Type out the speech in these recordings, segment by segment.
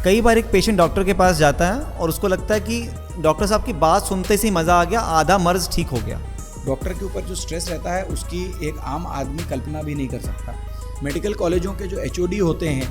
कई बार एक patient doctor के पास जाता है और उसको लगता है कि डॉक्टर साहब की बात सुनते से ही मज़ा आ गया, आधा मर्ज ठीक हो गया। डॉक्टर के ऊपर जो स्ट्रेस रहता है उसकी एक आम आदमी कल्पना भी नहीं कर सकता। मेडिकल कॉलेजों के जो HOD होते हैं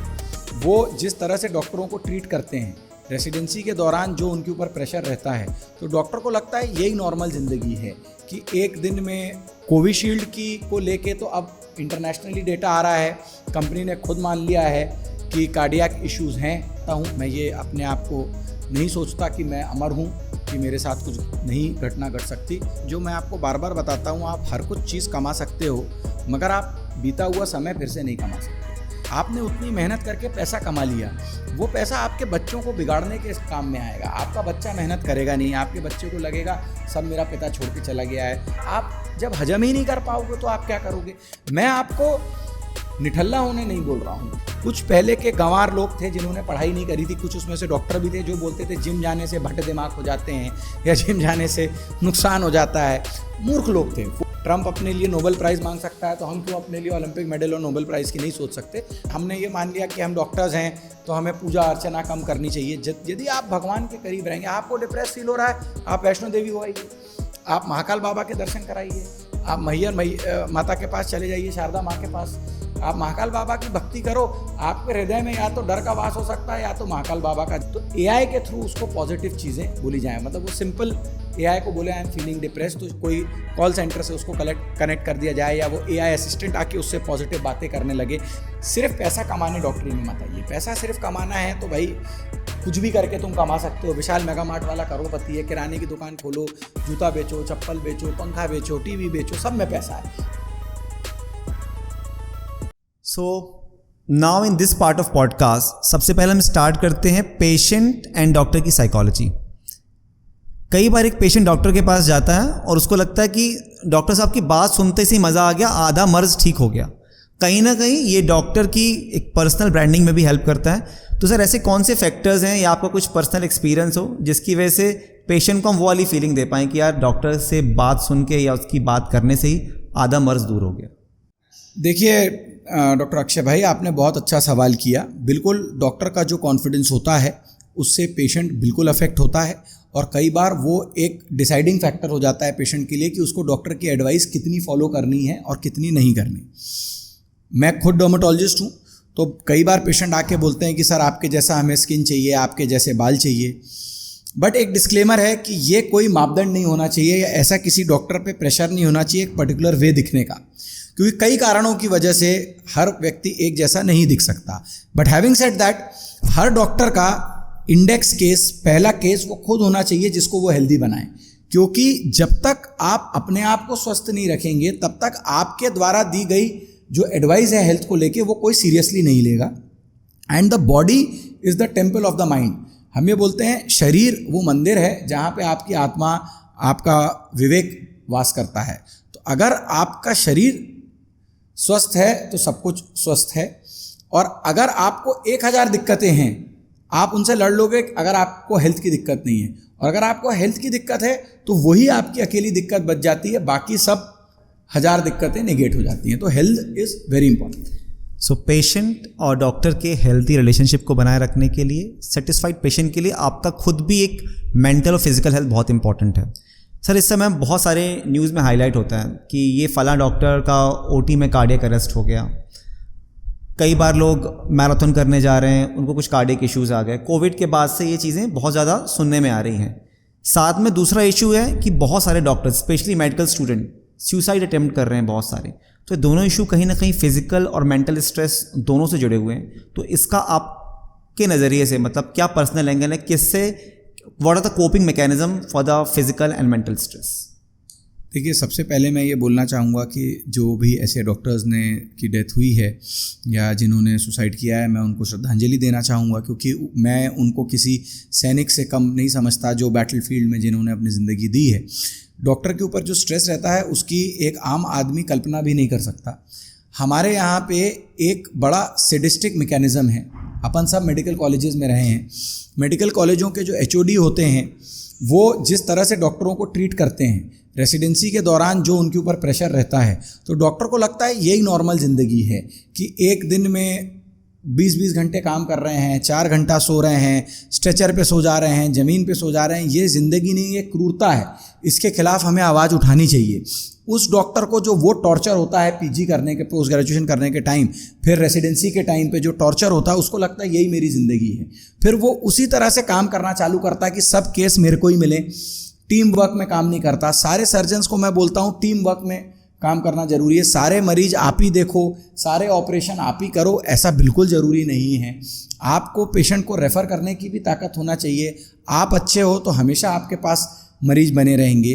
वो जिस तरह से डॉक्टरों को ट्रीट करते हैं, रेसिडेंसी के दौरान जो उनके ऊपर प्रेशर रहता है, तो डॉक्टर को लगता है यही नॉर्मल ज़िंदगी है कि एक दिन में कोविशील्ड की को लेके तो अब इंटरनेशनली डेटा आ रहा है, कंपनी ने खुद मान लिया है कि कार्डियक इश्यूज़ हैं। मैं ये अपने आप को नहीं सोचता कि मैं अमर हूँ, कि मेरे साथ कुछ नहीं घटना घट सकती। जो मैं आपको बार बार बताता हूँ, आप हर कुछ चीज़ कमा सकते हो मगर आप बीता हुआ समय फिर से नहीं कमा सकते। आपने उतनी मेहनत करके पैसा कमा लिया, वो पैसा आपके बच्चों को बिगाड़ने के काम में आएगा। आपका बच्चा मेहनत करेगा नहीं, आपके बच्चे को लगेगा सब मेरा पिता छोड़ के चला गया है। आप जब हजम ही नहीं कर पाओगे तो आप क्या करोगे। मैं आपको निठल्ला होने नहीं बोल रहा हूँ। कुछ पहले के गंवार लोग थे जिन्होंने पढ़ाई नहीं करी थी, कुछ उसमें से डॉक्टर भी थे जो बोलते थे जिम जाने से भट्ट दिमाग हो जाते हैं या जिम जाने से नुकसान हो जाता है। मूर्ख लोग थे। ट्रंप अपने लिए नोबेल प्राइज़ मांग सकता है तो हम क्यों अपने लिए ओलंपिक मेडल और नोबेल प्राइज़ की नहीं सोच सकते। हमने ये मान लिया कि हम डॉक्टर्स हैं तो हमें पूजा अर्चना कम करनी चाहिए। यदि आप भगवान के करीब रहेंगे, आपको डिप्रेस फील हो रहा है, आप वैष्णो देवी हो आइए, आप महाकाल बाबा के दर्शन कराइए, आप मैहर माता के पास चले जाइए, शारदा माँ के पास, आप महाकाल बाबा की भक्ति करो। आपके हृदय में या तो डर का वास हो सकता है या तो महाकाल बाबा का। तो AI के थ्रू उसको पॉजिटिव चीज़ें बोली जाएं, मतलब वो सिंपल AI को बोले आई एम फीलिंग डिप्रेस, तो कोई कॉल सेंटर से उसको कनेक्ट कर दिया जाए या वो AI असिस्टेंट आके उससे पॉजिटिव बातें करने लगे। सिर्फ पैसा कमाने डॉक्टरी में मत आइए। पैसा सिर्फ कमाना है तो भाई कुछ भी करके तुम कमा सकते हो। विशाल मेगा मार्ट वाला करोड़पति है, किराने की दुकान खोलो, जूता बेचो, चप्पल बेचो, पंखा बेचो, TV बेचो, सब में पैसा है। So now in this part of podcast सबसे पहले हम स्टार्ट करते हैं पेशेंट एंड डॉक्टर की साइकोलॉजी। कई बार एक पेशेंट डॉक्टर के पास जाता है और उसको लगता है कि डॉक्टर साहब की बात सुनते से ही मज़ा आ गया, आधा मर्ज ठीक हो गया। कहीं ना कहीं ये डॉक्टर की एक पर्सनल ब्रांडिंग में भी हेल्प करता है। तो सर ऐसे कौन से फैक्टर्स हैं या आपका कुछ पर्सनल एक्सपीरियंस हो जिसकी वजह से पेशेंट को हम वो वाली फीलिंग दे पाएँ कि यार डॉक्टर से बात सुन के या उसकी बात करने से ही आधा मर्ज दूर हो गया। देखिए डॉक्टर अक्षय भाई, आपने बहुत अच्छा सवाल किया। बिल्कुल, डॉक्टर का जो कॉन्फिडेंस होता है उससे पेशेंट बिल्कुल अफेक्ट होता है और कई बार वो एक डिसाइडिंग फैक्टर हो जाता है पेशेंट के लिए कि उसको डॉक्टर की एडवाइस कितनी फॉलो करनी है और कितनी नहीं करनी। मैं खुद डर्मेटोलॉजिस्ट हूँ, तो कई बार पेशेंट आके बोलते हैं कि सर आपके जैसा हमें स्किन चाहिए, आपके जैसे बाल चाहिए। बट एक डिस्क्लेमर है कि ये कोई मापदंड नहीं होना चाहिए या ऐसा किसी डॉक्टर पे प्रेशर नहीं होना चाहिए एक पर्टिकुलर वे दिखने का, क्योंकि कई कारणों की वजह से हर व्यक्ति एक जैसा नहीं दिख सकता। But having said that, her doctor का इंडेक्स केस, पहला केस वो खुद होना चाहिए जिसको वो हेल्दी बनाए, क्योंकि जब तक आप अपने आप को स्वस्थ नहीं रखेंगे तब तक आपके द्वारा दी गई जो एडवाइस है हेल्थ को लेके वो कोई सीरियसली नहीं लेगा। And the body is the temple of the mind. हम ये बोलते हैं शरीर वो मंदिर है जहाँ पे आपकी आत्मा, आपका विवेक वास करता है। तो अगर आपका शरीर स्वस्थ है तो सब कुछ स्वस्थ है, और अगर आपको 1000 दिक्कतें हैं आप उनसे लड़ लोगे अगर आपको हेल्थ की दिक्कत नहीं है, और अगर आपको हेल्थ की दिक्कत है तो वही आपकी अकेली दिक्कत बच जाती है, बाकी सब 1000 दिक्कतें नेगेट हो जाती हैं। तो health is very important. So patient और डॉक्टर के हेल्थी रिलेशनशिप को बनाए रखने के लिए, सेटिस्फाइड पेशेंट के लिए आपका खुद भी एक मेंटल और फिजिकल हेल्थ बहुत इंपॉर्टेंट है। सर इस समय बहुत सारे न्यूज़ में हाईलाइट होता है कि ये फला डॉक्टर का OT में कार्डियक अरेस्ट हो गया। कई बार लोग मैराथन करने जा रहे हैं, उनको कुछ कार्डियक इश्यूज़ आ गए। कोविड के बाद से ये चीज़ें बहुत ज़्यादा सुनने में आ रही हैं। साथ में दूसरा इशू है कि बहुत सारे doctors, specially medical student, suicide attempt कर रहे हैं बहुत सारे। तो दोनों इशू कहीं ना कहीं फिजिकल और मेंटल स्ट्रेस दोनों से जुड़े हुए हैं। तो इसका आपके नज़रिए से मतलब क्या पर्सनल एंगल है, किससे what are the coping mechanism for the physical and mental stress? देखिए, सबसे पहले मैं ये बोलना चाहूँगा कि जो भी ऐसे डॉक्टर्स ने की डेथ हुई है या जिन्होंने सुसाइड किया है, मैं उनको श्रद्धांजलि देना चाहूँगा, क्योंकि मैं उनको किसी सैनिक से कम नहीं समझता जो बैटल फील्ड में जिन्होंने अपनी ज़िंदगी दी है। डॉक्टर के ऊपर जो स्ट्रेस रहता है उसकी एक आम आदमी कल्पना भी नहीं कर सकता। हमारे यहाँ पे एक बड़ा सैडिस्टिक मैकेनिज़्म है। अपन सब मेडिकल कॉलेजेस में रहे हैं। मेडिकल कॉलेजों के जो HOD होते हैं वो जिस तरह से डॉक्टरों को ट्रीट करते हैं, रेसिडेंसी के दौरान जो उनके ऊपर प्रेशर रहता है, तो डॉक्टर को लगता है यही नॉर्मल ज़िंदगी है कि एक दिन में 20-20 घंटे काम कर रहे हैं, 4 घंटा सो रहे हैं, स्ट्रेचर पे सो जा रहे हैं, ज़मीन पे सो जा रहे हैं, ये ज़िंदगी नहीं, ये क्रूरता है। इसके खिलाफ हमें आवाज़ उठानी चाहिए। उस डॉक्टर को जो वो टॉर्चर होता है पीजी करने के, पोस्ट ग्रेजुएशन करने के टाइम, फिर रेसिडेंसी के टाइम पे जो टॉर्चर होता है, उसको लगता है यही मेरी ज़िंदगी है। फिर वो उसी तरह से काम करना चालू करता है कि सब केस मेरे को ही मिले। टीम वर्क में काम नहीं करता। सारे सर्जन्स को मैं बोलता हूँ टीम वर्क में काम करना ज़रूरी है। सारे मरीज आप ही देखो, सारे ऑपरेशन आप ही करो, ऐसा बिल्कुल ज़रूरी नहीं है। आपको पेशेंट को रेफ़र करने की भी ताकत होना चाहिए। आप अच्छे हो तो हमेशा आपके पास मरीज बने रहेंगे।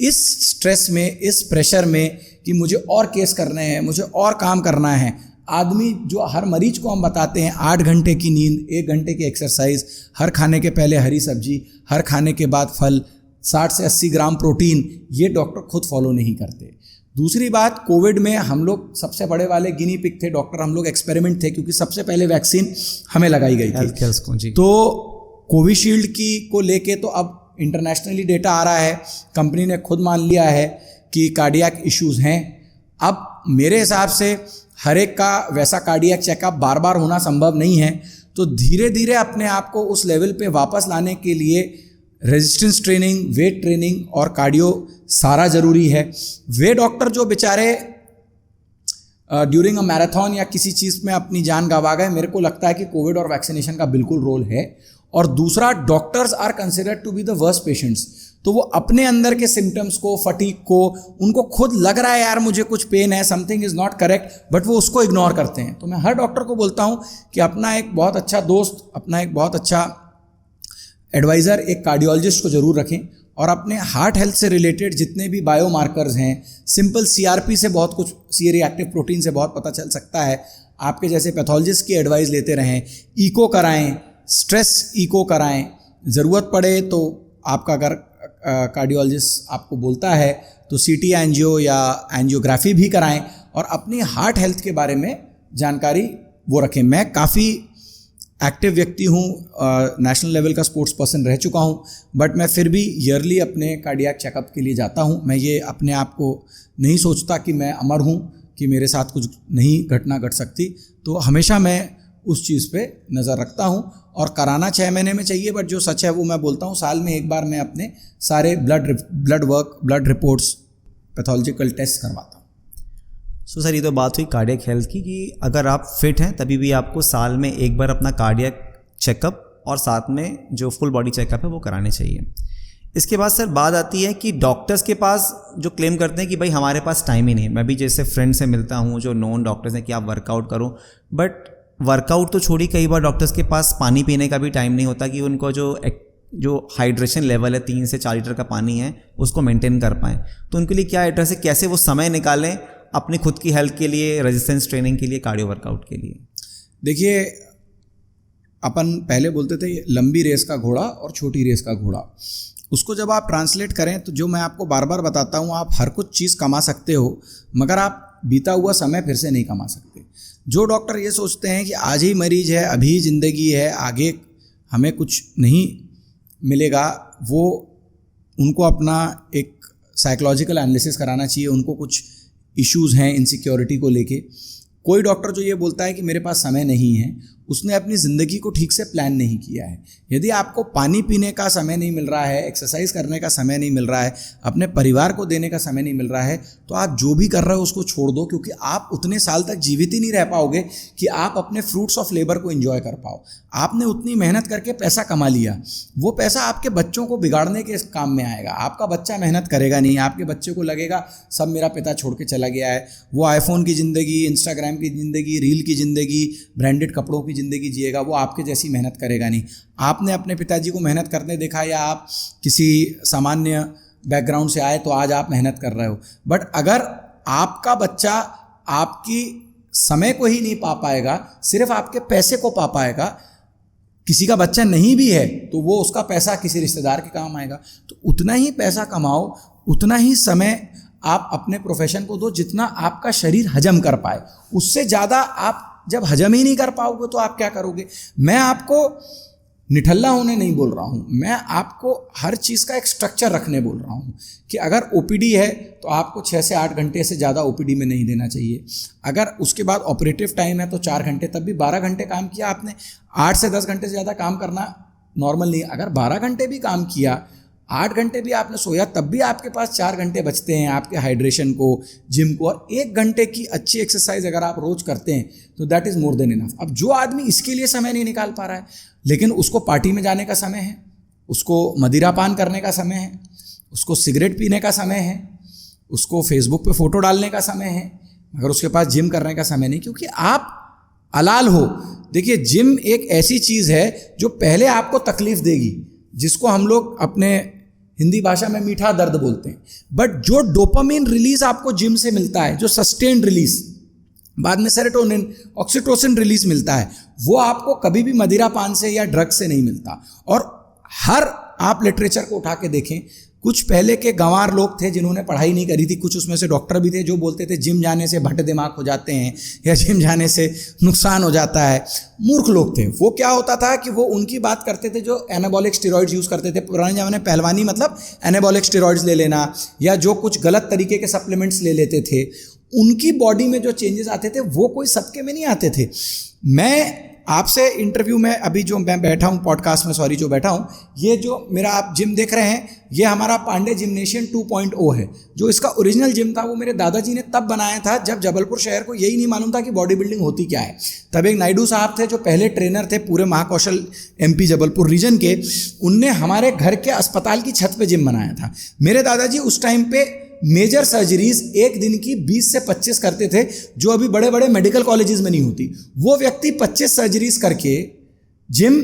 इस स्ट्रेस में, इस प्रेशर में कि मुझे और केस करने हैं, मुझे और काम करना है, आदमी जो हर मरीज को हम बताते हैं 8 घंटे की नींद, 1 घंटे की एक्सरसाइज, हर खाने के पहले हरी सब्जी, हर खाने के बाद फल, 60 से 80 ग्राम प्रोटीन, ये डॉक्टर खुद फॉलो नहीं करते। दूसरी बात, कोविड में हम लोग सबसे बड़े वाले गिनी पिग थे डॉक्टर, हम लोग एक्सपेरिमेंट थे, क्योंकि सबसे पहले वैक्सीन हमें लगाई गई थी। तो कोविशील्ड की को लेके तो अब इंटरनेशनली डेटा आ रहा है, कंपनी ने खुद मान लिया है कि कार्डियक इश्यूज़ हैं। अब मेरे हिसाब से हर एक का वैसा कार्डियक चेकअप बार बार होना संभव नहीं है, तो धीरे धीरे अपने आप को उस लेवल पे वापस लाने के लिए रेजिस्टेंस ट्रेनिंग, वेट ट्रेनिंग और कार्डियो सारा ज़रूरी है। वे डॉक्टर जो बेचारे ड्यूरिंग अ मैराथन या किसी चीज़ में अपनी जान गंवा गए, मेरे को लगता है कि कोविड और वैक्सीनेशन का बिल्कुल रोल है। और दूसरा, doctors are considered to be the worst patients, तो वो अपने अंदर के सिम्टम्स को, फटीग को, उनको खुद लग रहा है यार मुझे कुछ पेन है, something is not correct, but वो उसको इग्नोर करते हैं। तो मैं हर डॉक्टर को बोलता हूँ कि अपना एक बहुत अच्छा दोस्त, अपना एक बहुत अच्छा एडवाइज़र, एक कार्डियोलॉजिस्ट को ज़रूर रखें, और अपने हार्ट हेल्थ से रिलेटेड जितने भी बायोमार्कर्स हैं, सिंपल सीआरपी से बहुत कुछ, सी रिएक्टिव प्रोटीन से बहुत पता चल सकता है, आपके जैसे पैथोलॉजिस्ट की एडवाइस लेते रहें। इको कराएं, स्ट्रेस इको कराएं, ज़रूरत पड़े तो आपका अगर कार्डियोलॉजिस्ट आपको बोलता है तो सीटी एंजियो या एंजियोग्राफी भी कराएं, और अपनी हार्ट हेल्थ के बारे में जानकारी वो रखें। मैं काफ़ी एक्टिव व्यक्ति हूँ, नेशनल लेवल का स्पोर्ट्स पर्सन रह चुका हूँ, बट मैं फिर भी ईयरली अपने कार्डियक चेकअप के लिए जाता हूँ। मैं ये अपने आप को नहीं सोचता कि मैं अमर हूँ, कि मेरे साथ कुछ नहीं घटना घट सकती, तो हमेशा मैं उस चीज़ पे नज़र रखता हूँ। और कराना 6 महीने में चाहिए, बट जो सच है वो मैं बोलता हूँ, साल में एक बार मैं अपने सारे blood work, blood reports, pathological test करवाता हूँ। सो सर, ये तो बात हुई कार्डियक हेल्थ की, कि अगर आप फिट हैं तभी भी आपको साल में एक बार अपना कार्डियक चेकअप और साथ में जो फुल बॉडी चेकअप है वो कराने चाहिए। इसके बाद सर बात आती है कि डॉक्टर्स के पास जो क्लेम करते हैं कि भाई हमारे पास टाइम ही नहीं। मैं भी जैसे फ्रेंड से मिलता हूँ जो नॉन डॉक्टर्स हैं कि आप वर्कआउट करो, बट वर्कआउट तो छोड़ी, कई बार डॉक्टर्स के पास पानी पीने का भी टाइम नहीं होता कि उनको जो हाइड्रेशन लेवल है 3 से 4 लीटर का पानी है उसको मेंटेन कर पाएँ। तो उनके लिए क्या एड्रेस है, कैसे वो समय निकालें अपनी खुद की हेल्थ के लिए, रेजिस्टेंस ट्रेनिंग के लिए, कार्डियो वर्कआउट के लिए? देखिए, अपन पहले बोलते थे लंबी रेस का घोड़ा और छोटी रेस का घोड़ा। उसको जब आप ट्रांसलेट करें तो जो मैं आपको बार बार बताता हूँ, आप हर कुछ चीज़ कमा सकते हो, मगर आप बीता हुआ समय फिर से नहीं कमा सकते। जो डॉक्टर ये सोचते हैं कि आज ही मरीज है, अभी ज़िंदगी है, आगे हमें कुछ नहीं मिलेगा, वो उनको अपना एक साइकोलॉजिकल एनालिसिस कराना चाहिए। उनको कुछ इश्यूज़ हैं इनसिक्योरिटी को लेके। कोई डॉक्टर जो ये बोलता है कि मेरे पास समय नहीं है, उसने अपनी ज़िंदगी को ठीक से प्लान नहीं किया है। यदि आपको पानी पीने का समय नहीं मिल रहा है, एक्सरसाइज करने का समय नहीं मिल रहा है, अपने परिवार को देने का समय नहीं मिल रहा है, तो आप जो भी कर रहे हो उसको छोड़ दो, क्योंकि आप उतने साल तक जीवित ही नहीं रह पाओगे कि आप अपने फ्रूट्स ऑफ लेबर को एंजॉय कर पाओ। आपने उतनी मेहनत करके पैसा कमा लिया, वो पैसा आपके बच्चों को बिगाड़ने के काम में आएगा। आपका बच्चा मेहनत करेगा नहीं, आपके बच्चे को लगेगा सब मेरा पिता छोड़ के चला गया है, वो आईफोन की ज़िंदगी, इंस्टाग्राम की ज़िंदगी, रील की ज़िंदगी, ब्रांडेड कपड़ों की ज़िंदगी जिएगा, वो आपके जैसी मेहनत करेगा नहीं। आपने अपने पिताजी को मेहनत करने देखा, या आप किसी सामान्य बैकग्राउंड से आए तो आज आप मेहनत कर रहे हो। बट अगर आपका बच्चा आपकी समय को ही नहीं पा पाएगा, सिर्फ आपके पैसे को पा पाएगा, किसी का बच्चा नहीं भी है तो वो उसका पैसा किसी रिश्तेदार के काम आएगा। तो उतना ही पैसा कमाओ, उतना ही समय आप अपने प्रोफेशन को दो जितना आपका शरीर हजम कर पाए। उससे ज़्यादा आप जब हजम ही नहीं कर पाओगे तो आप क्या करोगे? मैं आपको निठल्ला होने नहीं बोल रहा हूँ, मैं आपको हर चीज़ का एक स्ट्रक्चर रखने बोल रहा हूँ कि अगर ओपीडी है तो आपको 6 से 8 घंटे से ज़्यादा ओपीडी में नहीं देना चाहिए। अगर उसके बाद ऑपरेटिव टाइम है तो 4 घंटे, तब भी 12 घंटे काम किया आपने। 8 से 10 घंटे से ज़्यादा काम करना नॉर्मल नहीं है। अगर 12 घंटे भी काम किया, 8 घंटे भी आपने सोया, तब भी आपके पास 4 घंटे बचते हैं आपके हाइड्रेशन को, जिम को, और 1 घंटे की अच्छी एक्सरसाइज अगर आप रोज़ करते हैं तो that is more than enough. अब जो आदमी इसके लिए समय नहीं निकाल पा रहा है, लेकिन उसको पार्टी में जाने का समय है, उसको मदिरा पान करने का समय है, उसको सिगरेट पीने का समय है, उसको फेसबुक पे फ़ोटो डालने का समय है, मगर उसके पास जिम करने का समय नहीं, क्योंकि आप अलाल हो। देखिए, जिम एक ऐसी चीज़ है जो पहले आपको तकलीफ देगी, जिसको हम लोग अपने हिंदी भाषा में मीठा दर्द बोलते हैं, बट जो डोपामिन रिलीज आपको जिम से मिलता है, जो सस्टेन्ड रिलीज, बाद में सेरोटोनिन, ऑक्सीटोसिन रिलीज मिलता है, वो आपको कभी भी मदिरा पान से या ड्रग से नहीं मिलता। और हर आप लिटरेचर को उठा के देखें, कुछ पहले के गंवार लोग थे जिन्होंने पढ़ाई नहीं करी थी, कुछ उसमें से डॉक्टर भी थे जो बोलते थे जिम जाने से भट दिमाग हो जाते हैं या जिम जाने से नुकसान हो जाता है। मूर्ख लोग थे। वो क्या होता था कि वो उनकी बात करते थे जो एनाबॉलिक स्टेरॉइड्स यूज़ करते थे। पुराने ज़माने पहलवानी मतलब एनाबॉलिक स्टेरॉइड्स ले लेना या जो कुछ गलत तरीके के सप्लीमेंट्स ले लेते थे, उनकी बॉडी में जो चेंजेस आते थे वो कोई सबके में नहीं आते थे। मैं आपसे इंटरव्यू में अभी जो मैं बैठा हूँ पॉडकास्ट में, सॉरी जो बैठा हूँ, ये जो मेरा आप जिम देख रहे हैं, ये हमारा पांडे जिम्नेशियम 2.0 है। जो इसका ओरिजिनल जिम था वो मेरे दादाजी ने तब बनाया था जब जबलपुर शहर को यही नहीं मालूम था कि बॉडी बिल्डिंग होती क्या है। तब एक नायडू साहब थे जो पहले ट्रेनर थे पूरे महाकौशल MP जबलपुर रीजन के, उनने हमारे घर के अस्पताल की छत पे जिम बनाया था। मेरे दादाजी उस टाइम पे मेजर सर्जरीज एक दिन की 20 से 25 करते थे, जो अभी बड़े बड़े मेडिकल कॉलेजेस में नहीं होती। वो व्यक्ति 25 सर्जरीज करके जिम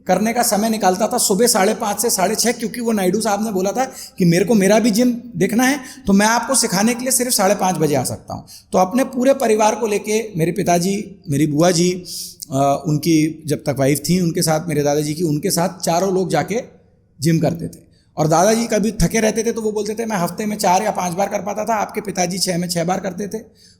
करने का समय निकालता था सुबह 5:30 से 6:30, क्योंकि वो नायडू साहब ने बोला था कि मेरे को मेरा भी जिम देखना है, तो मैं आपको सिखाने के लिए सिर्फ 5:30 बजे आ सकता हूँ। तो अपने पूरे परिवार को लेके, मेरे पिताजी, मेरी बुआ जी, उनकी जब तक वाइफ थी उनके साथ, मेरे दादाजी की, उनके साथ चारों लोग जाके जिम करते थे। और दादाजी कभी थके रहते थे तो वो बोलते थे मैं हफ्ते में 4 या 5 बार कर पाता था, आपके पिताजी 6 में 6 बार करते थे,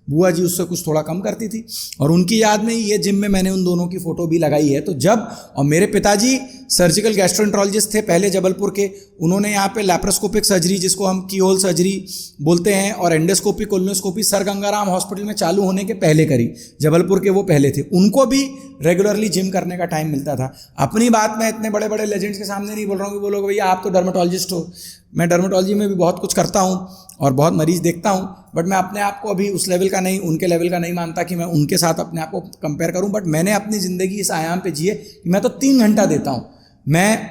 बुआ जी उससे कुछ थोड़ा कम करती थी। और उनकी याद में ये जिम में मैंने उन दोनों की फ़ोटो भी लगाई है। तो जब, और मेरे पिताजी सर्जिकल गैस्ट्रोएंटरोलॉजिस्ट थे पहले जबलपुर के, उन्होंने यहाँ पे लैप्रोस्कोपिक सर्जरी, जिसको हम कीहोल सर्जरी बोलते हैं, और endoscopy colonoscopy sir Gangaram hospital में चालू होने के पहले करी। जबलपुर के वो पहले थे, उनको भी रेगुलरली जिम करने का टाइम मिलता था। अपनी बात मैं इतने बड़े बड़े लेजेंड्स के सामने नहीं बोल रहा हूँ कि वो लोग भैया आप तो डर्मेटोलॉजिस्ट हो। मैं डर्मेटोलॉजी में भी बहुत कुछ करता हूँ और बहुत मरीज देखता हूँ, बट मैं अपने आप को अभी उस लेवल का नहीं, उनके लेवल का नहीं मानता कि मैं उनके साथ अपने आप को कंपेयर करूँ। बट मैंने अपनी ज़िंदगी इस आयाम पे जिए कि मैं तो 3 घंटा देता हूँ। मैं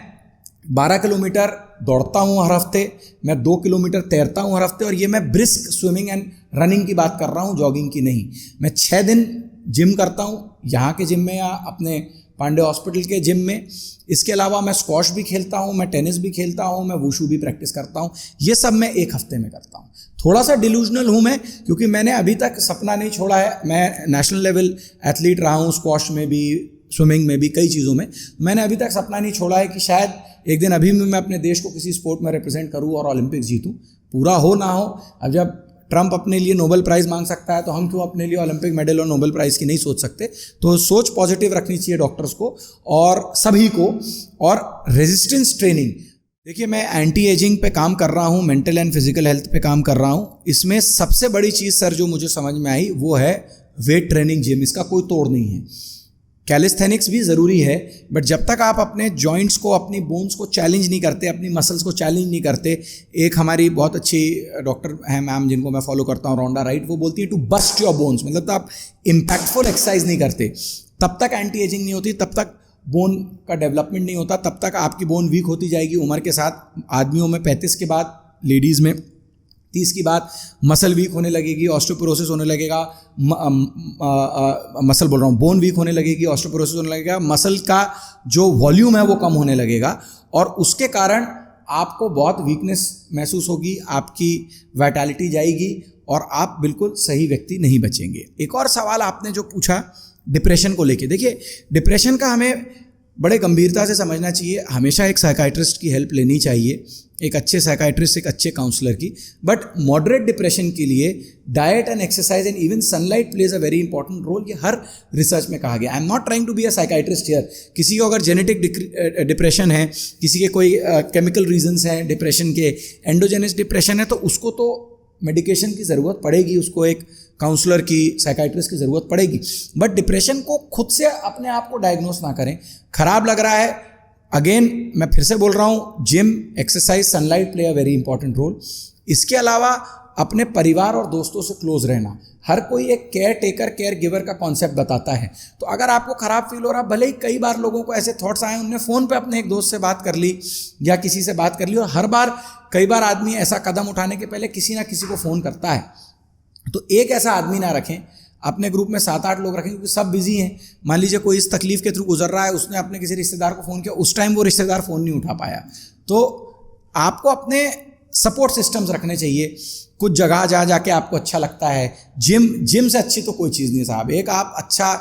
12 किलोमीटर दौड़ता हूँ हर हफ्ते, मैं 2 किलोमीटर तैरता हूँ हर हफ्ते, और ये मैं ब्रिस्क स्विमिंग एंड रनिंग की बात कर रहा हूँ, जॉगिंग की नहीं। मैं 6 दिन जिम करता हूँ, यहाँ के जिम में या अपने पांडे हॉस्पिटल के जिम में। इसके अलावा मैं स्क्वॉश भी खेलता हूँ, मैं टेनिस भी खेलता हूँ, मैं वुशु भी प्रैक्टिस करता हूँ। ये सब मैं 1 हफ्ते में करता हूँ। थोड़ा सा डिल्यूजनल हूँ मैं, क्योंकि मैंने अभी तक सपना नहीं छोड़ा है। मैं नेशनल लेवल एथलीट रहा हूँ, स्क्वॉश में भी, स्विमिंग में भी, कई चीज़ों में। मैंने अभी तक सपना नहीं छोड़ा है कि शायद एक दिन अभी मैं अपने देश को किसी स्पोर्ट में रिप्रेजेंट करूँ और ओलंपिक्स जीतूँ। पूरा हो ना हो, अब जब ट्रंप अपने लिए नोबेल प्राइज़ मांग सकता है तो हम क्यों अपने लिए ओलंपिक मेडल और नोबेल प्राइज़ की नहीं सोच सकते। तो सोच पॉजिटिव रखनी चाहिए डॉक्टर्स को और सभी को। और रेजिस्टेंस ट्रेनिंग, देखिए मैं एंटी एजिंग पे काम कर रहा हूँ, मेंटल एंड फिजिकल हेल्थ पे काम कर रहा हूँ। इसमें सबसे बड़ी चीज़ सर जो मुझे समझ में आई वो है वेट ट्रेनिंग जिम। इसका कोई तोड़ नहीं है। कैलिस्थेनिक्स भी ज़रूरी है, बट जब तक आप अपने जॉइंट्स को, अपनी बोन्स को चैलेंज नहीं करते, अपनी मसल्स को चैलेंज नहीं करते। एक हमारी बहुत अच्छी डॉक्टर हैं मैम, जिनको मैं फॉलो करता हूँ, रोंडा राइट, वो बोलती है टू बस्ट योर बोन्स, मतलब तो आप इम्पैक्टफुल एक्सरसाइज नहीं करते तब तक एंटी एजिंग नहीं होती, तब तक बोन का डेवलपमेंट नहीं होता, तब तक आपकी बोन वीक होती जाएगी उम्र के साथ। आदमियों में 35 के बाद, लेडीज़ में 30 की बाद मसल वीक होने लगेगी, ऑस्टियोपोरोसिस होने लगेगा, मसल बोल रहा हूँ, बोन वीक होने लगेगी, ऑस्टियोपोरोसिस होने लगेगा, मसल का जो वॉल्यूम है वो कम होने लगेगा, और उसके कारण आपको बहुत वीकनेस महसूस होगी, आपकी वाइटैलिटी जाएगी और आप बिल्कुल सही व्यक्ति नहीं बचेंगे। एक और सवाल आपने जो पूछा डिप्रेशन को लेके, देखिए डिप्रेशन का हमें बड़े गंभीरता से समझना चाहिए, हमेशा एक साइकाइट्रिस्ट की हेल्प लेनी चाहिए, एक अच्छे साइकाइट्रिस्ट, एक अच्छे काउंसलर की। बट मॉडरेट डिप्रेशन के लिए diet and exercise and even sunlight plays a very important role. ये हर रिसर्च में कहा गया। I am not trying to be a psychiatrist here. किसी को अगर जेनेटिक डिप्रेशन है, किसी के कोई केमिकल रीजंस हैं डिप्रेशन के, एंडोजेनस डिप्रेशन है, तो उसको तो मेडिकेशन की ज़रूरत पड़ेगी, उसको एक काउंसलर की, साइकाइट्रिस्ट की ज़रूरत पड़ेगी। बट डिप्रेशन को खुद से अपने आप को डायग्नोस ना करें। खराब लग रहा है, अगेन मैं फिर से बोल रहा हूँ, gym, exercise, sunlight play a very important role. इसके अलावा अपने परिवार और दोस्तों से क्लोज रहना। हर कोई एक केयर टेकर, केयर गिवर का कॉन्सेप्ट बताता है। तो अगर आपको खराब फील हो रहा, भले ही कई बार लोगों को ऐसे थॉट्स आए, उनने फ़ोन पे अपने एक दोस्त से बात कर ली या किसी से बात कर ली, और हर बार कई बार आदमी ऐसा कदम उठाने के पहले किसी ना किसी को फ़ोन करता है। तो एक ऐसा आदमी ना रखें, अपने ग्रुप में 7-8 लोग रखें, क्योंकि सब बिजी हैं। मान लीजिए कोई इस तकलीफ के थ्रू गुजर रहा है, उसने अपने किसी रिश्तेदार को फ़ोन किया, उस टाइम वो रिश्तेदार फ़ोन नहीं उठा पाया। तो आपको अपने सपोर्ट सिस्टम्स रखने चाहिए। कुछ जगह जा जाके आपको अच्छा लगता है, जिम से अच्छी तो कोई चीज़ नहीं साहब। एक आप अच्छा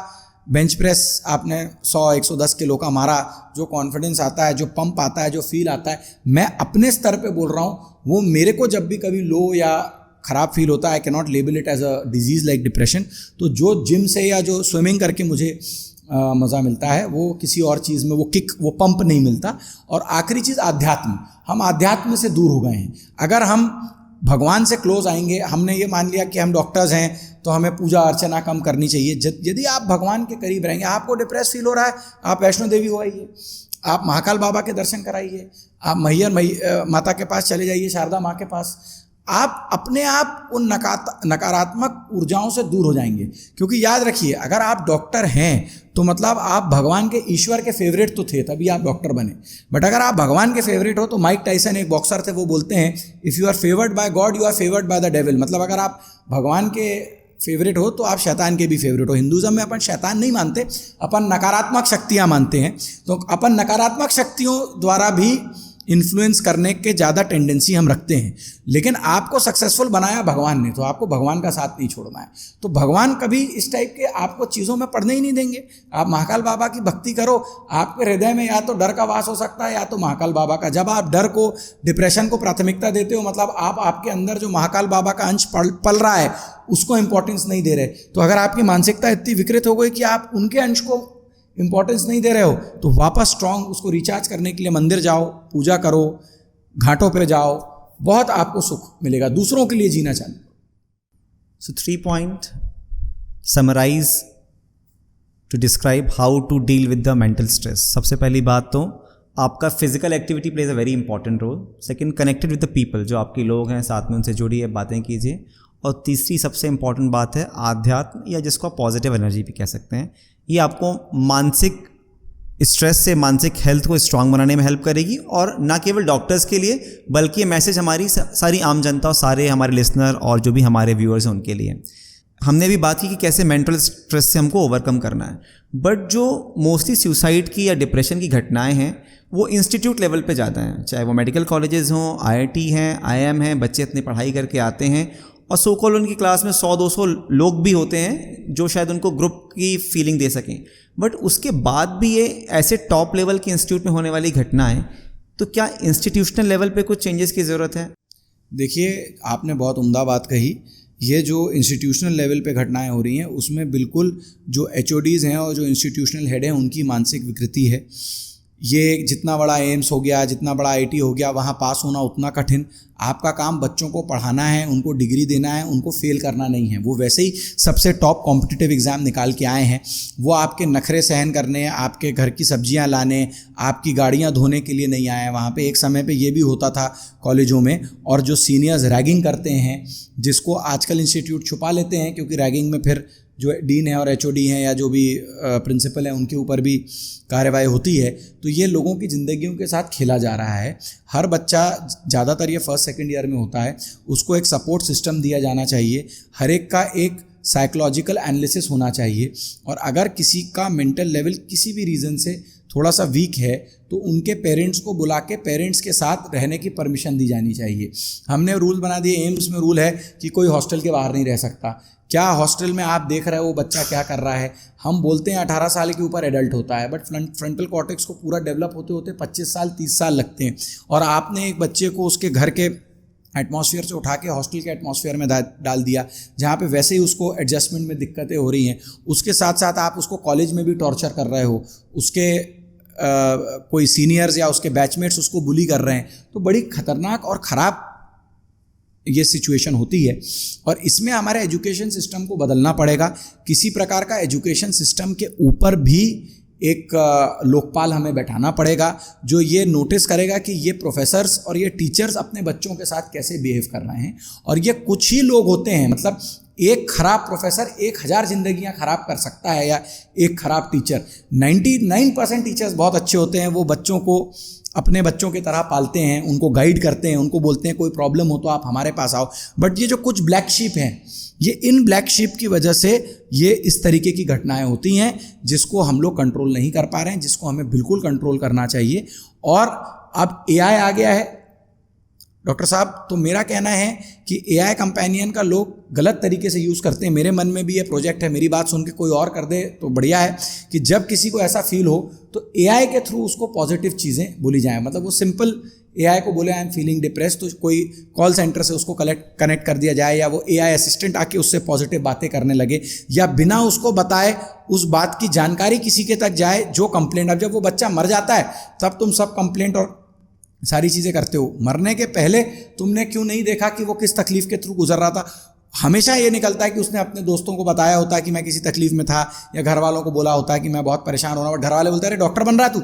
बेंच प्रेस आपने 100-110 किलो का मारा, जो कॉन्फिडेंस आता है, जो पंप आता है, जो फील आता है, मैं अपने स्तर पे बोल रहा हूँ, वो मेरे को जब भी कभी लो या ख़राब फील होता है, I can not label it as a disease like depression. तो जो जिम से या जो स्विमिंग करके मुझे मज़ा मिलता है, वो किसी और चीज़ में वो किक, वो पंप नहीं मिलता। और आखिरी चीज़ आध्यात्म। हम आध्यात्म से दूर हो गए हैं। अगर हम भगवान से क्लोज आएंगे, हमने ये मान लिया कि हम डॉक्टर्स हैं तो हमें पूजा अर्चना कम करनी चाहिए। यदि आप भगवान के करीब रहेंगे, आपको डिप्रेस फील हो रहा है, आप वैष्णो देवी हो आइए, आप महाकाल बाबा के दर्शन कराइए, आप मैहर माता के पास चले जाइए, शारदा माँ के पास। आप अपने आप उन नकारात्मक ऊर्जाओं से दूर हो जाएंगे। क्योंकि याद रखिए, अगर आप डॉक्टर हैं तो मतलब आप भगवान के, ईश्वर के फेवरेट तो थे, तभी आप डॉक्टर बने। बट अगर आप भगवान के फेवरेट हो, तो माइक टाइसन एक बॉक्सर थे, वो बोलते हैं, if you are favoured by God you are favoured by the devil. मतलब अगर आप भगवान के फेवरेट हो तो आप शैतान के भी फेवरेट हो। हिंदुज़म में अपन शैतान नहीं मानते, अपन नकारात्मक शक्तियाँ मानते हैं। तो अपन नकारात्मक शक्तियों द्वारा भी इन्फ्लुएंस करने के ज़्यादा टेंडेंसी हम रखते हैं। लेकिन आपको सक्सेसफुल बनाया भगवान ने, तो आपको भगवान का साथ नहीं छोड़ना है। तो भगवान कभी इस टाइप के आपको चीज़ों में पढ़ने ही नहीं देंगे। आप महाकाल बाबा की भक्ति करो, आपके हृदय में या तो डर का वास हो सकता है या तो महाकाल बाबा का। जब आप डर को, डिप्रेशन को प्राथमिकता देते हो, मतलब आप आपके अंदर जो महाकाल बाबा का अंश पल रहा है उसको इंपॉर्टेंस नहीं दे रहे। तो अगर आपकी मानसिकता इतनी विकृत हो गई कि आप उनके अंश को इंपॉर्टेंस नहीं दे रहे हो, तो वापस स्ट्रांग उसको रिचार्ज करने के लिए मंदिर जाओ, पूजा करो, घाटों पे जाओ, बहुत आपको सुख मिलेगा। दूसरों के लिए जीना चाहिए। So 3 point summarize to describe how to deal with the mental stress. सबसे पहली बात तो आपका physical activity plays a very important role. Second, connected with the people, जो आपके लोग हैं साथ में, उनसे जुड़िए, बातें कीजिए। और तीसरी सबसे इंपॉर्टेंट बात है आध्यात्म, या जिसको आप पॉजिटिव एनर्जी भी कह सकते हैं। ये आपको मानसिक स्ट्रेस से मानसिक हेल्थ को स्ट्रांग बनाने में हेल्प करेगी। और ना केवल डॉक्टर्स के लिए, बल्कि ये मैसेज हमारी सारी आम जनता और सारे हमारे लिसनर और जो भी हमारे व्यूअर्स हैं उनके लिए। हमने भी बात की कि कैसे मेंटल स्ट्रेस से हमको ओवरकम करना है। बट जो मोस्टली सुसाइड की या डिप्रेशन की घटनाएं हैं वो इंस्टीट्यूट लेवल पे ज़्यादा हैं, चाहे वो मेडिकल कॉलेजेस हों, IIT हैं, IIM हैं। बच्चे इतनी पढ़ाई करके आते हैं और सो कॉल उनकी क्लास में 100-200 लोग भी होते हैं जो शायद उनको ग्रुप की फीलिंग दे सकें। बट उसके बाद भी ये ऐसे टॉप लेवल के इंस्टीट्यूट में होने वाली घटनाएं, तो क्या इंस्टीट्यूशनल लेवल पे कुछ चेंजेस की ज़रूरत है? देखिए, आपने बहुत उम्दा बात कही। ये जो इंस्टीट्यूशनल लेवल पे घटनाएं हो रही हैं, उसमें बिल्कुल जो HODs हैं और जो इंस्टीट्यूशनल हेड हैं, उनकी मानसिक विकृति है। ये जितना बड़ा एम्स हो गया, जितना बड़ा IT हो गया, वहाँ पास होना उतना कठिन। आपका काम बच्चों को पढ़ाना है, उनको डिग्री देना है, उनको फेल करना नहीं है। वो वैसे ही सबसे टॉप कॉम्पिटिटिव एग्ज़ाम निकाल के आए हैं। वो आपके नखरे सहन करने, आपके घर की सब्जियां लाने, आपकी गाड़ियां धोने के लिए नहीं आए हैं। वहाँ पे एक समय पे ये भी होता था कॉलेजों में, और जो सीनियर्स रैगिंग करते हैं, जिसको आजकल इंस्टीट्यूट छुपा लेते हैं, क्योंकि रैगिंग में फिर जो डीन है और HOD हैं या जो भी प्रिंसिपल है, उनके ऊपर भी कार्रवाई होती है। तो ये लोगों की ज़िंदगियों के साथ खेला जा रहा है। हर बच्चा, ज़्यादातर ये 1st-2nd ईयर में होता है, उसको एक सपोर्ट सिस्टम दिया जाना चाहिए। हर एक का एक साइकोलॉजिकल एनालिसिस होना चाहिए। और अगर किसी का मेंटल लेवल किसी भी रीज़न से थोड़ा सा वीक है, तो उनके पेरेंट्स को बुला के पेरेंट्स के साथ रहने की परमिशन दी जानी चाहिए। हमने रूल बना दिए, एम्स में रूल है कि कोई हॉस्टल के बाहर नहीं रह सकता। क्या हॉस्टल में आप देख रहे हो वो बच्चा क्या कर रहा है। हम बोलते हैं 18 साल के ऊपर एडल्ट होता है, बट फ्रंटल कॉर्टेक्स को पूरा डेवलप होते होते 25 साल 30 साल लगते हैं। और आपने एक बच्चे को उसके घर के एटमॉस्फेयर से उठा के हॉस्टल के एटमॉस्फेयर में डाल दिया, जहाँ पे वैसे ही उसको एडजस्टमेंट में दिक्कतें हो रही हैं। उसके साथ साथ आप उसको कॉलेज में भी टॉर्चर कर रहे हो, उसके कोई सीनियर्स या उसके बैचमेट्स उसको बुली कर रहे हैं, तो बड़ी खतरनाक और ख़राब ये सिचुएशन होती है। और इसमें हमारे एजुकेशन सिस्टम को बदलना पड़ेगा। किसी प्रकार का एजुकेशन सिस्टम के ऊपर भी एक लोकपाल हमें बैठाना पड़ेगा, जो ये नोटिस करेगा कि ये प्रोफेसर्स और ये टीचर्स अपने बच्चों के साथ कैसे बिहेव कर रहे हैं। और ये कुछ ही लोग होते हैं, मतलब एक खराब प्रोफेसर 1000 जिंदगियां खराब कर सकता है, या एक खराब टीचर। 99% टीचर्स बहुत अच्छे होते हैं, वो बच्चों को अपने बच्चों की तरह पालते हैं, उनको गाइड करते हैं, उनको बोलते हैं कोई प्रॉब्लम हो तो आप हमारे पास आओ। बट ये जो कुछ ब्लैक शीप हैं, ये इन ब्लैक शीप की वजह से ये इस तरीके की घटनाएं होती हैं, जिसको हम लोग कंट्रोल नहीं कर पा रहे हैं, जिसको हमें बिल्कुल कंट्रोल करना चाहिए। और अब एआई आ गया है डॉक्टर साहब, तो मेरा कहना है कि एआई कंपेनियन का लोग गलत तरीके से यूज़ करते हैं। मेरे मन में भी ये प्रोजेक्ट है, मेरी बात सुन के कोई और कर दे तो बढ़िया है, कि जब किसी को ऐसा फील हो तो एआई के थ्रू उसको पॉजिटिव चीज़ें बोली जाएँ। मतलब वो सिंपल एआई को बोले आई एम फीलिंग डिप्रेस, तो कोई कॉल सेंटर से उसको कनेक्ट कर दिया जाए, या वो एआई असिस्टेंट आके उससे पॉजिटिव बातें करने लगे, या बिना उसको बताए उस बात की जानकारी किसी के तक जाए जो कंप्लेंट। अब जब वो बच्चा मर जाता है तब तुम सब कंप्लेंट और सारी चीज़ें करते हो, मरने के पहले तुमने क्यों नहीं देखा कि वो किस तकलीफ के थ्रू गुजर रहा था। हमेशा ये निकलता है कि उसने अपने दोस्तों को बताया होता है कि मैं किसी तकलीफ में था, या घर वालों को बोला होता है कि मैं बहुत परेशान हो रहा हूँ। घर वाले बोलते हैं अरे डॉक्टर बन रहा है तू,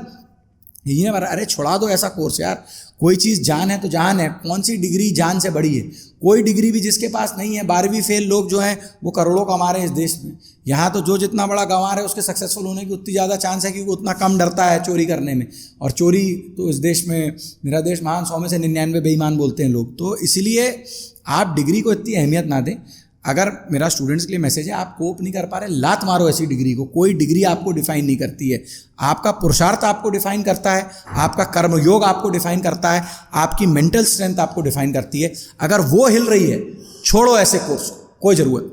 ये ना, अरे छोड़ा दो ऐसा कोर्स यार। कोई चीज़ जान है तो जान है, कौन सी डिग्री जान से बड़ी है। कोई डिग्री भी जिसके पास नहीं है, 12वीं फेल लोग जो हैं वो करोड़ों कमा रहे हैं इस देश में। यहाँ तो जो जितना बड़ा गंवा रहे हैं उसके सक्सेसफुल होने की उतनी ज़्यादा चांस है, क्योंकि उतना कम डरता है चोरी करने में। और चोरी तो इस देश में, मेरा देश महान, 100 में से 99 बेईमान बोलते हैं लोग। तो इसलिए आप डिग्री को इतनी अहमियत ना दें। अगर मेरा स्टूडेंट्स के लिए मैसेज है, आप कोप नहीं कर पा रहे, लात मारो ऐसी डिग्री को। कोई डिग्री आपको डिफाइन नहीं करती है, आपका पुरुषार्थ आपको डिफाइन करता है, आपका कर्मयोग आपको डिफाइन करता है, आपकी मेंटल स्ट्रेंथ आपको डिफाइन करती है। अगर वो हिल रही है, छोड़ो ऐसे कोर्स, कोई ज़रूरत।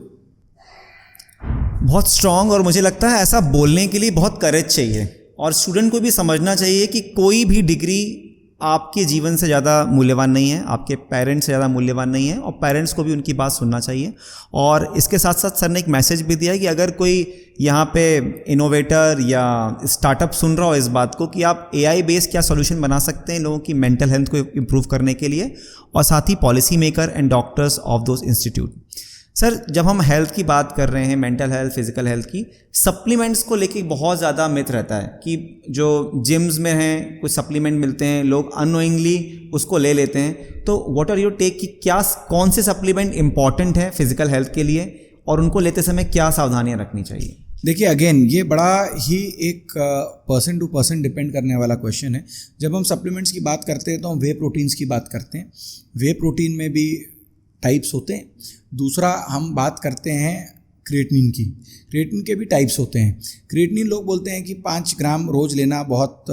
बहुत स्ट्रांग, और मुझे लगता है ऐसा बोलने के लिए बहुत करेज चाहिए, और स्टूडेंट को भी समझना चाहिए कि कोई भी डिग्री आपके जीवन से ज़्यादा मूल्यवान नहीं है, आपके पेरेंट्स से ज़्यादा मूल्यवान नहीं है, और पेरेंट्स को भी उनकी बात सुनना चाहिए। और इसके साथ साथ सर ने एक मैसेज भी दिया है कि अगर कोई यहाँ पे इनोवेटर या स्टार्टअप सुन रहा हो इस बात को, कि आप एआई बेस्ड क्या सॉल्यूशन बना सकते हैं लोगों की मेंटल हेल्थ को इम्प्रूव करने के लिए, और साथ ही policy maker and doctors of those institute. Sir, जब हम हेल्थ की बात कर रहे हैं, मेंटल हेल्थ, फिजिकल हेल्थ की, सप्लीमेंट्स को लेके बहुत ज़्यादा मिथ रहता है कि जो जिम्स में हैं कुछ सप्लीमेंट मिलते हैं, लोग अननोइंगली उसको ले लेते हैं। तो व्हाट आर योर टेक कि क्या, कौन से सप्लीमेंट इंपॉर्टेंट है फिजिकल हेल्थ के लिए, और उनको लेते समय क्या सावधानियां रखनी चाहिए? देखिए, अगेन ये बड़ा ही एक पर्सन टू पर्सन डिपेंड करने वाला क्वेश्चन है। जब हम सप्लीमेंट्स की बात करते हैं तो हम वे प्रोटीन्स की बात करते हैं। वे प्रोटीन में भी टाइप्स होते हैं। दूसरा, हम बात करते हैं क्रिएटिनिन की। क्रिएटिनिन के भी टाइप्स होते हैं। क्रिएटिनिन लोग बोलते हैं कि 5 ग्राम रोज़ लेना बहुत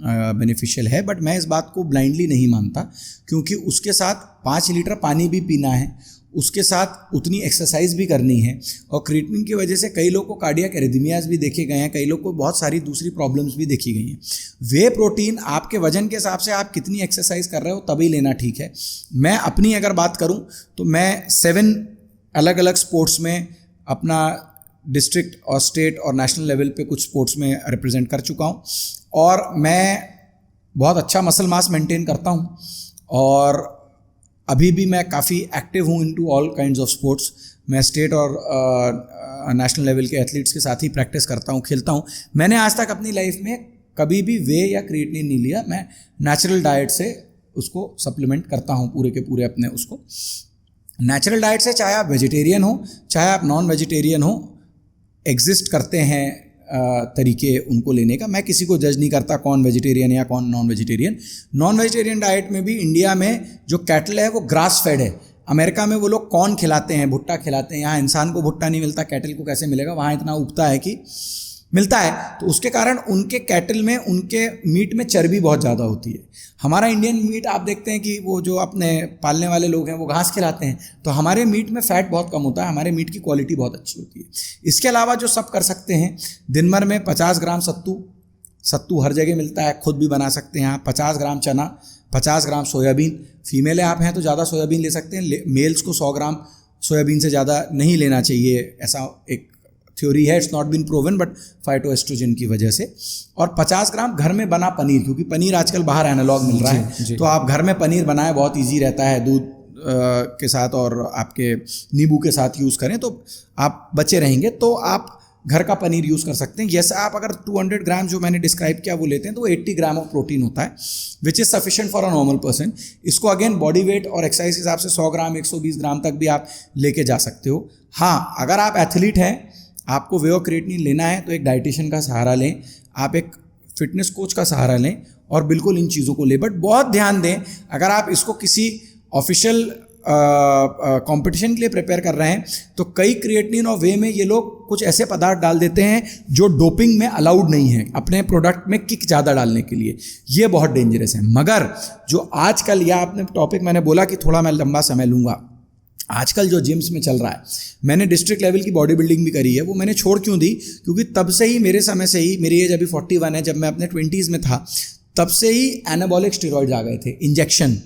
बेनिफिशियल है, बट मैं इस बात को ब्लाइंडली नहीं मानता, क्योंकि उसके साथ 5 लीटर पानी भी पीना है, उसके साथ उतनी एक्सरसाइज भी करनी है। और क्रिएटिनिन की वजह से कई लोग को कार्डियक एरिथमियाज भी देखे गए हैं, कई लोग को बहुत सारी दूसरी प्रॉब्लम्स भी देखी गई हैं। वे प्रोटीन आपके वजन के हिसाब से आप कितनी एक्सरसाइज कर रहे हो तभी लेना ठीक है। मैं अपनी अगर बात करूं तो मैं 7 अलग अलग स्पोर्ट्स में अपना डिस्ट्रिक्ट और स्टेट और नेशनल लेवल पे कुछ स्पोर्ट्स में रिप्रेजेंट कर चुका हूं, और मैं बहुत अच्छा मसल मास मेंटेन करता हूं, और अभी भी मैं काफ़ी एक्टिव हूँ into all kinds of sports. मैं स्टेट और नेशनल लेवल के एथलीट्स के साथ ही प्रैक्टिस करता हूँ, खेलता हूँ। मैंने आज तक अपनी लाइफ में कभी भी वे या क्रिएटिनिन नहीं लिया। मैं नेचुरल डाइट से उसको सप्लीमेंट करता हूँ, पूरे के पूरे अपने उसको नेचुरल डाइट से। चाहे आप वेजिटेरियन हो, चाहे आप नॉन वेजिटेरियन हो, एग्जिस्ट करते हैं तरीके उनको लेने का। मैं किसी को जज नहीं करता कौन वेजिटेरियन या कौन non vegetarian. Non vegetarian diet में भी इंडिया में जो कैटल है वो ग्रास फेड है। अमेरिका में वो लोग कॉर्न खिलाते हैं, भुट्टा खिलाते हैं। यहाँ इंसान को भुट्टा नहीं मिलता, कैटल को कैसे मिलेगा? वहाँ इतना उगता है कि मिलता है, तो उसके कारण उनके कैटल में, उनके मीट में चर्बी बहुत ज़्यादा होती है। हमारा इंडियन मीट आप देखते हैं कि वो जो अपने पालने वाले लोग हैं वो घास खिलाते हैं, तो हमारे मीट में फ़ैट बहुत कम होता है, हमारे मीट की क्वालिटी बहुत अच्छी होती है। इसके अलावा जो सब कर सकते हैं, दिन भर में 50 ग्राम सत्तू हर जगह मिलता है, खुद भी बना सकते हैं आप। 50 ग्राम चना, 50 ग्राम सोयाबीन, फीमेल आप हैं तो ज़्यादा सोयाबीन ले सकते हैं, मेल्स को 100 ग्राम सोयाबीन से ज़्यादा नहीं लेना चाहिए, ऐसा एक थ्योरी है, it's not been proven but phytoestrogen की वजह से। और 50 ग्राम घर में बना पनीर, क्योंकि पनीर आजकल बाहर एनालॉग मिल रहा है, तो आप घर में पनीर बनाएं, बहुत इजी रहता है, दूध के साथ और आपके नींबू के साथ यूज़ करें तो आप बचे रहेंगे। तो आप घर का पनीर यूज़ कर सकते हैं। जैसे आप अगर 200 ग्राम जो मैंने डिस्क्राइब किया वो लेते हैं तो वो 80 ग्राम ऑफ प्रोटीन होता है, which is sufficient for a normal person. इसको अगेन बॉडी वेट और एक्सरसाइज के हिसाब से 100 ग्राम 120 ग्राम तक भी आप लेके जा सकते हो। हाँ, अगर आप एथलीट हैं, आपको वे ऑफ क्रिएटिनिन लेना है तो एक डाइटिशियन का सहारा लें, आप एक फिटनेस कोच का सहारा लें और बिल्कुल इन चीज़ों को लें। बट बहुत ध्यान दें, अगर आप इसको किसी ऑफिशियल कंपटीशन के लिए प्रिपेयर कर रहे हैं तो कई क्रिएटिनिन और वे में ये लोग कुछ ऐसे पदार्थ डाल देते हैं जो डोपिंग में अलाउड नहीं है, अपने प्रोडक्ट में किक ज़्यादा डालने के लिए। ये बहुत डेंजरस है। मगर जो आजकल, या आपने टॉपिक मैंने बोला कि थोड़ा मैं लंबा समय लूँगा, आजकल जो जिम्स में चल रहा है, मैंने डिस्ट्रिक्ट लेवल की बॉडी बिल्डिंग भी करी है, वो मैंने छोड़ क्यों दी, क्योंकि तब से ही मेरे समय से ही, मेरी एज अभी 41 है, जब मैं अपने 20s में था तब से ही एनाबॉलिक स्टेरॉइड्स आ गए थे, इंजेक्शन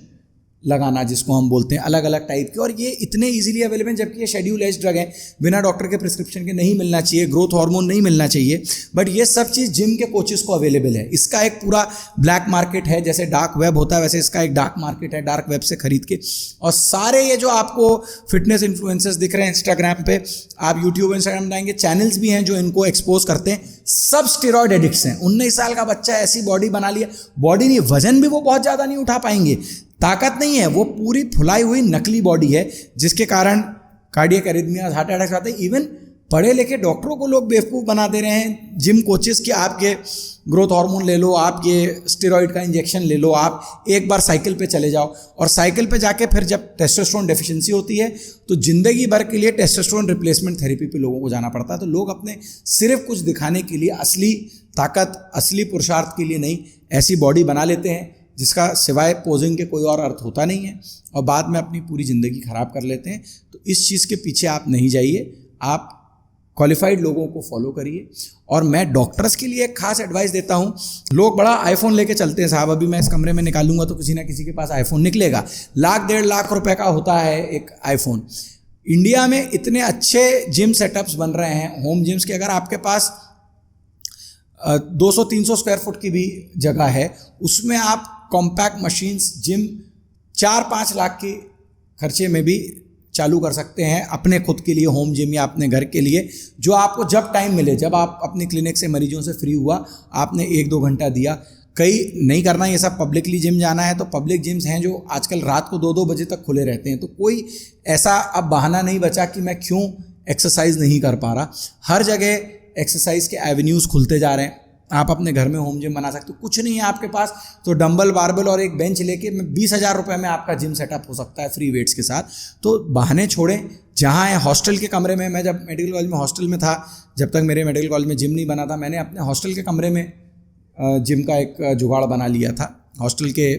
लगाना जिसको हम बोलते हैं, अलग अलग टाइप के, और ये इतने इजीली अवेलेबल, जबकि ये शेड्यूल एज ड्रग है, बिना डॉक्टर के प्रिस्क्रिप्शन के नहीं मिलना चाहिए, ग्रोथ हार्मोन नहीं मिलना चाहिए, बट ये सब चीज़ जिम के कोचेस को अवेलेबल है। इसका एक पूरा ब्लैक मार्केट है, जैसे डार्क वेब होता है वैसे इसका एक डार्क मार्केट है, डार्क वेब से खरीद के। और सारे ये जो आपको फिटनेस इन्फ्लुएंसर्स दिख रहे हैं इंस्टाग्राम पे, आप यूट्यूब इंस्टाग्राम में जाएंगे, चैनल्स भी हैं जो इनको एक्सपोज करते हैं, सब स्टेरॉइड एडिक्ट्स हैं। 19 साल का बच्चा ऐसी बॉडी बना लिया, बॉडी नहीं, वजन भी वो बहुत ज़्यादा नहीं उठा पाएंगे, ताकत नहीं है, वो पूरी फुलाई हुई नकली बॉडी है, जिसके कारण कार्डियक एरिथमियाज, हार्ट अटैक्स आते हैं। इवन पढ़े लिखे डॉक्टरों को लोग बेवकूफ़ बना दे रहे हैं, जिम कोचेस कि आप ये ग्रोथ हार्मोन ले लो, आप ये स्टेरॉइड का इंजेक्शन ले लो, आप एक बार साइकिल पे चले जाओ, और साइकिल पे जाके फिर जब टेस्टोस्टेरोन डेफिशिएंसी होती है तो ज़िंदगी भर के लिए टेस्टोस्टेरोन रिप्लेसमेंट थेरेपी पे लोगों को जाना पड़ता है। तो लोग अपने सिर्फ कुछ दिखाने के लिए, असली ताकत, असली पुरुषार्थ के लिए नहीं, ऐसी बॉडी बना लेते हैं जिसका सिवाय पोजिंग के कोई और अर्थ होता नहीं है, और बाद में अपनी पूरी ज़िंदगी ख़राब कर लेते हैं। तो इस चीज़ के पीछे आप नहीं जाइए, आप क्वालिफाइड लोगों को फॉलो करिए। और मैं डॉक्टर्स के लिए एक खास एडवाइस देता हूँ। लोग बड़ा आईफोन लेके चलते हैं, साहब अभी मैं इस कमरे में निकालूंगा तो किसी ना किसी के पास आईफोन निकलेगा, 1-1.5 लाख रुपए का होता है एक आईफोन। इंडिया में इतने अच्छे जिम सेटअप्स बन रहे हैं, होम जिम्स के, अगर आपके पास 200-300 स्क्वायर फुट की भी जगह है, उसमें आप कॉम्पैक्ट मशीन्स जिम 4-5 लाख के खर्चे में भी चालू कर सकते हैं अपने खुद के लिए होम जिम, या अपने घर के लिए, जो आपको जब टाइम मिले, जब आप अपनी क्लिनिक से मरीजों से फ्री हुआ, आपने 1-2 घंटा दिया। कई नहीं करना ये सब पब्लिकली जिम जाना है, तो पब्लिक जिम्स हैं जो आजकल रात को 2-2 बजे तक खुले रहते हैं, तो कोई ऐसा अब बहाना नहीं बचा कि मैं क्यों एक्सरसाइज नहीं कर पा रहा। हर जगह एक्सरसाइज के एवेन्यूज़ खुलते जा रहे हैं, आप अपने घर में होम जिम बना सकते हो। कुछ नहीं है आपके पास तो डंबल, बारबल और एक बेंच लेके 20,000 रुपये में आपका जिम सेटअप हो सकता है फ्री वेट्स के साथ। तो बहाने छोड़ें। जहाँ है हॉस्टल के कमरे में, मैं जब मेडिकल कॉलेज में हॉस्टल में था, जब तक मेरे मेडिकल कॉलेज में जिम नहीं बना था, मैंने अपने हॉस्टल के कमरे में जिम का एक जुगाड़ बना लिया था। हॉस्टल के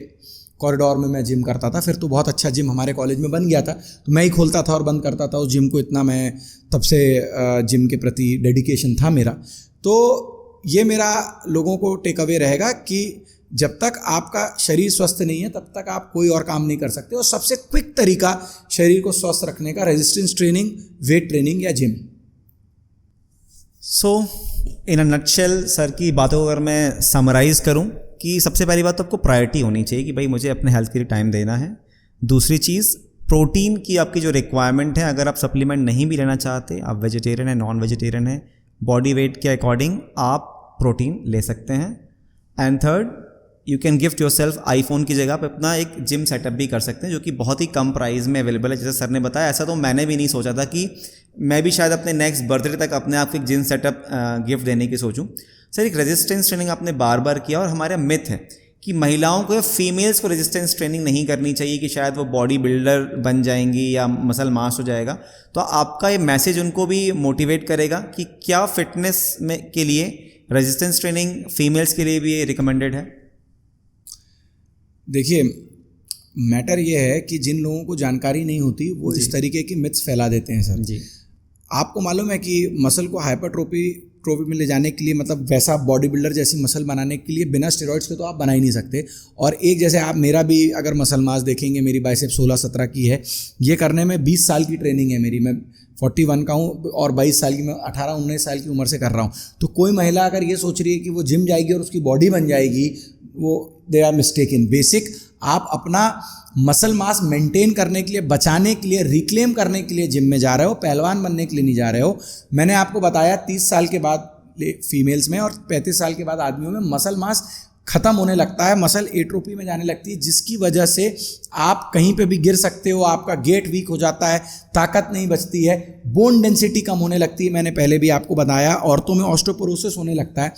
कॉरिडोर में मैं जिम करता था, फिर तो बहुत अच्छा जिम हमारे कॉलेज में बन गया था, तो मैं ही खोलता था और बंद करता था उस जिम को, इतना मैं तब से जिम के प्रति डेडिकेशन था मेरा। तो ये मेरा लोगों को टेक अवे रहेगा कि जब तक आपका शरीर स्वस्थ नहीं है तब तक आप कोई और काम नहीं कर सकते, और सबसे क्विक तरीका शरीर को स्वस्थ रखने का रेजिस्टेंस ट्रेनिंग, वेट ट्रेनिंग या gym. So in a nutshell sir की बातों को अगर मैं समराइज़ करूं कि सबसे पहली बात तो आपको प्रायोरिटी होनी चाहिए कि भाई मुझे अपने हेल्थ के लिए टाइम देना है। दूसरी चीज़, प्रोटीन की आपकी जो रिक्वायरमेंट है, अगर आप सप्लीमेंट नहीं भी लेना चाहते, आप वेजिटेरियन है, नॉन वेजिटेरियन है, बॉडी वेट के अकॉर्डिंग आप प्रोटीन ले सकते हैं। And third, you can gift your self iPhone की जगह पे अपना एक जिम सेटअप भी कर सकते हैं, जो कि बहुत ही कम प्राइस में अवेलेबल है। जैसे सर ने बताया, ऐसा तो मैंने भी नहीं सोचा था कि मैं भी शायद अपने नेक्स्ट बर्थडे तक अपने आप को एक जिम सेटअप गिफ्ट देने की सोचूं। सर, एक रेजिस्टेंस ट्रेनिंग आपने बार बार किया, और हमारा मिथ है कि महिलाओं को या फीमेल्स को रेजिस्टेंस ट्रेनिंग नहीं करनी चाहिए कि शायद वो बॉडी बिल्डर बन जाएंगी या मसल मास हो जाएगा, तो आपका ये मैसेज उनको भी मोटिवेट करेगा कि क्या फिटनेस में के लिए रेजिस्टेंस ट्रेनिंग फीमेल्स के लिए भी रिकमेंडेड है? देखिए, मैटर ये है कि जिन लोगों को जानकारी नहीं होती वो इस तरीके की मिथ्स फैला देते हैं सर जी। आपको मालूम है कि मसल को हाइपरट्रोफी में ले जाने के लिए, मतलब वैसा बॉडी बिल्डर जैसी मसल बनाने के लिए बिना स्टेरॉइड्स के तो आप बना ही नहीं सकते। और एक जैसे आप मेरा भी अगर मसल मास देखेंगे, मेरी बाइसेप 16-17 की है, ये करने में 20 साल की ट्रेनिंग है मेरी। मैं 41 का हूँ और 22 साल की, मैं 18-19 साल की उम्र से कर रहा हूँ। तो कोई महिला अगर ये सोच रही है कि वो जिम जाएगी और उसकी बॉडी बन जाएगी, वो they are mistake in basic. आप अपना मसल मास मेंटेन करने के लिए, बचाने के लिए, रिक्लेम करने के लिए जिम में जा रहे हो, पहलवान बनने के लिए नहीं जा रहे हो। मैंने आपको बताया 30 साल के बाद फीमेल्स में और 35 साल के बाद आदमियों में मसल मास खत्म होने लगता है, मसल एट्रोफी में जाने लगती है, जिसकी वजह से आप कहीं पे भी गिर सकते हो, आपका गेट वीक हो जाता है, ताकत नहीं बचती है, बोन डेंसिटी कम होने लगती है। मैंने पहले भी आपको बताया, औरतों में ऑस्टियोपोरोसिस होने लगता है,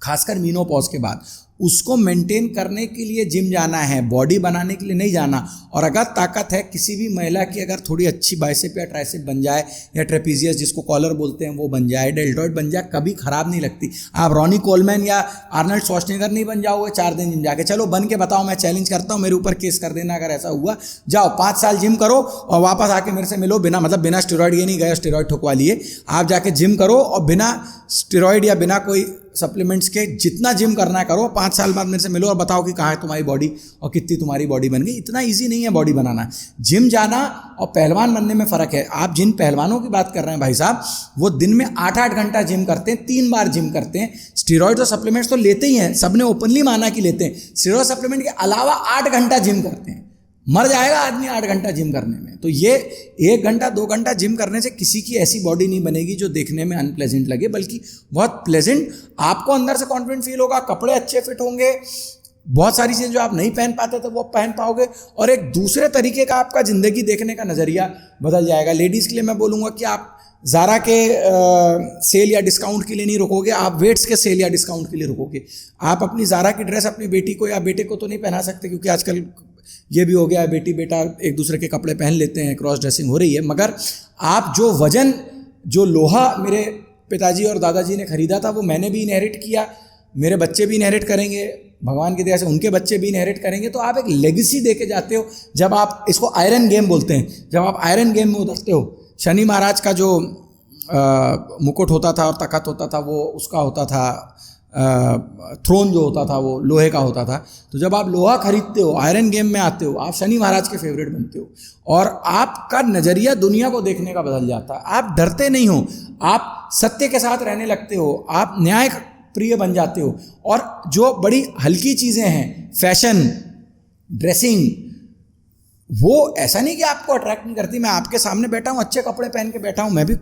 खासकर मीनोपॉज के बाद। उसको मेंटेन करने के लिए जिम जाना है, बॉडी बनाने के लिए नहीं जाना। और अगर ताकत है किसी भी महिला की, अगर थोड़ी अच्छी बाइसेप या ट्राइसेप बन जाए, या ट्रेपीजियस जिसको कॉलर बोलते हैं वो बन जाए, डेल्टॉइड बन जाए, कभी खराब नहीं लगती। आप रॉनी कोलमैन या आर्नल्ड श्वार्ज़नेगर नहीं बन जाओगे 4 दिन जिम जाके। चलो बन के बताओ, मैं चैलेंज करता हूँ, मेरे ऊपर केस कर देना अगर ऐसा हुआ। जाओ 5 साल जिम करो और वापस आके मेरे से मिलो, बिना स्टेरॉइड, ये नहीं गए स्टेरॉइड ठुकवा लिए, आप जाके जिम करो और बिना स्टेरॉइड या बिना कोई सप्लीमेंट्स के जितना जिम करना है करो, 5 साल बाद मेरे से मिलो और बताओ कि कहाँ है तुम्हारी बॉडी और कितनी तुम्हारी बॉडी बन गई। इतना इजी नहीं है बॉडी बनाना। जिम जाना और पहलवान बनने में फ़र्क है। आप जिन पहलवानों की बात कर रहे हैं भाई साहब, वो दिन में 8-8 घंटा जिम करते हैं, 3 बार जिम करते हैं। स्टेरॉइड और सप्लीमेंट्स तो लेते ही हैं, सबने ओपनली माना कि लेते हैं। स्टेरॉइड सप्लीमेंट के अलावा 8 घंटा जिम करते हैं। मर जाएगा आदमी 8 घंटा जिम करने में। तो ये 1 घंटा 2 घंटा जिम करने से किसी की ऐसी बॉडी नहीं बनेगी जो देखने में अनप्लेजेंट लगे, बल्कि बहुत प्लेजेंट। आपको अंदर से कॉन्फिडेंट फील होगा, कपड़े अच्छे फिट होंगे, बहुत सारी चीज़ें जो आप नहीं पहन पाते थे वो पहन पाओगे, और एक दूसरे तरीके का आपका ज़िंदगी देखने का नज़रिया बदल जाएगा। लेडीज़ के लिए मैं बोलूँगा कि आप ज़ारा के सेल या डिस्काउंट के लिए नहीं रुकोगे, आप वेट्स के सेल या डिस्काउंट के लिए रुकोगे। आप अपनी ज़ारा की ड्रेस अपनी बेटी को या बेटे को तो नहीं पहना सकते, क्योंकि आजकल ये भी हो गया है, बेटी बेटा एक दूसरे के कपड़े पहन लेते हैं, क्रॉस ड्रेसिंग हो रही है। मगर आप जो वजन, जो लोहा मेरे पिताजी और दादाजी ने खरीदा था, वो मैंने भी इनहेरिट किया, मेरे बच्चे भी इनहेरिट करेंगे, भगवान की दया से उनके बच्चे भी इनहेरिट करेंगे। तो आप एक लेगेसी दे के जाते हो। जब आप, इसको आयरन गेम बोलते हैं, जब आप आयरन गेम में उतरते हो, शनि महाराज का जो मुकुट होता था और तखत होता था, वो उसका होता था, थ्रोन जो होता था वो लोहे का होता था। तो जब आप लोहा खरीदते हो, आयरन गेम में आते हो, आप शनि महाराज के फेवरेट बनते हो और आपका नज़रिया दुनिया को देखने का बदल जाता है। आप डरते नहीं हो, आप सत्य के साथ रहने लगते हो, आप न्याय प्रिय बन जाते हो। और जो बड़ी हल्की चीज़ें हैं, फैशन, ड्रेसिंग, वो ऐसा नहीं कि आपको अट्रैक्ट नहीं करती। मैं आपके सामने बैठा हूँ, अच्छे कपड़े पहन के बैठा हूँ, मैं भी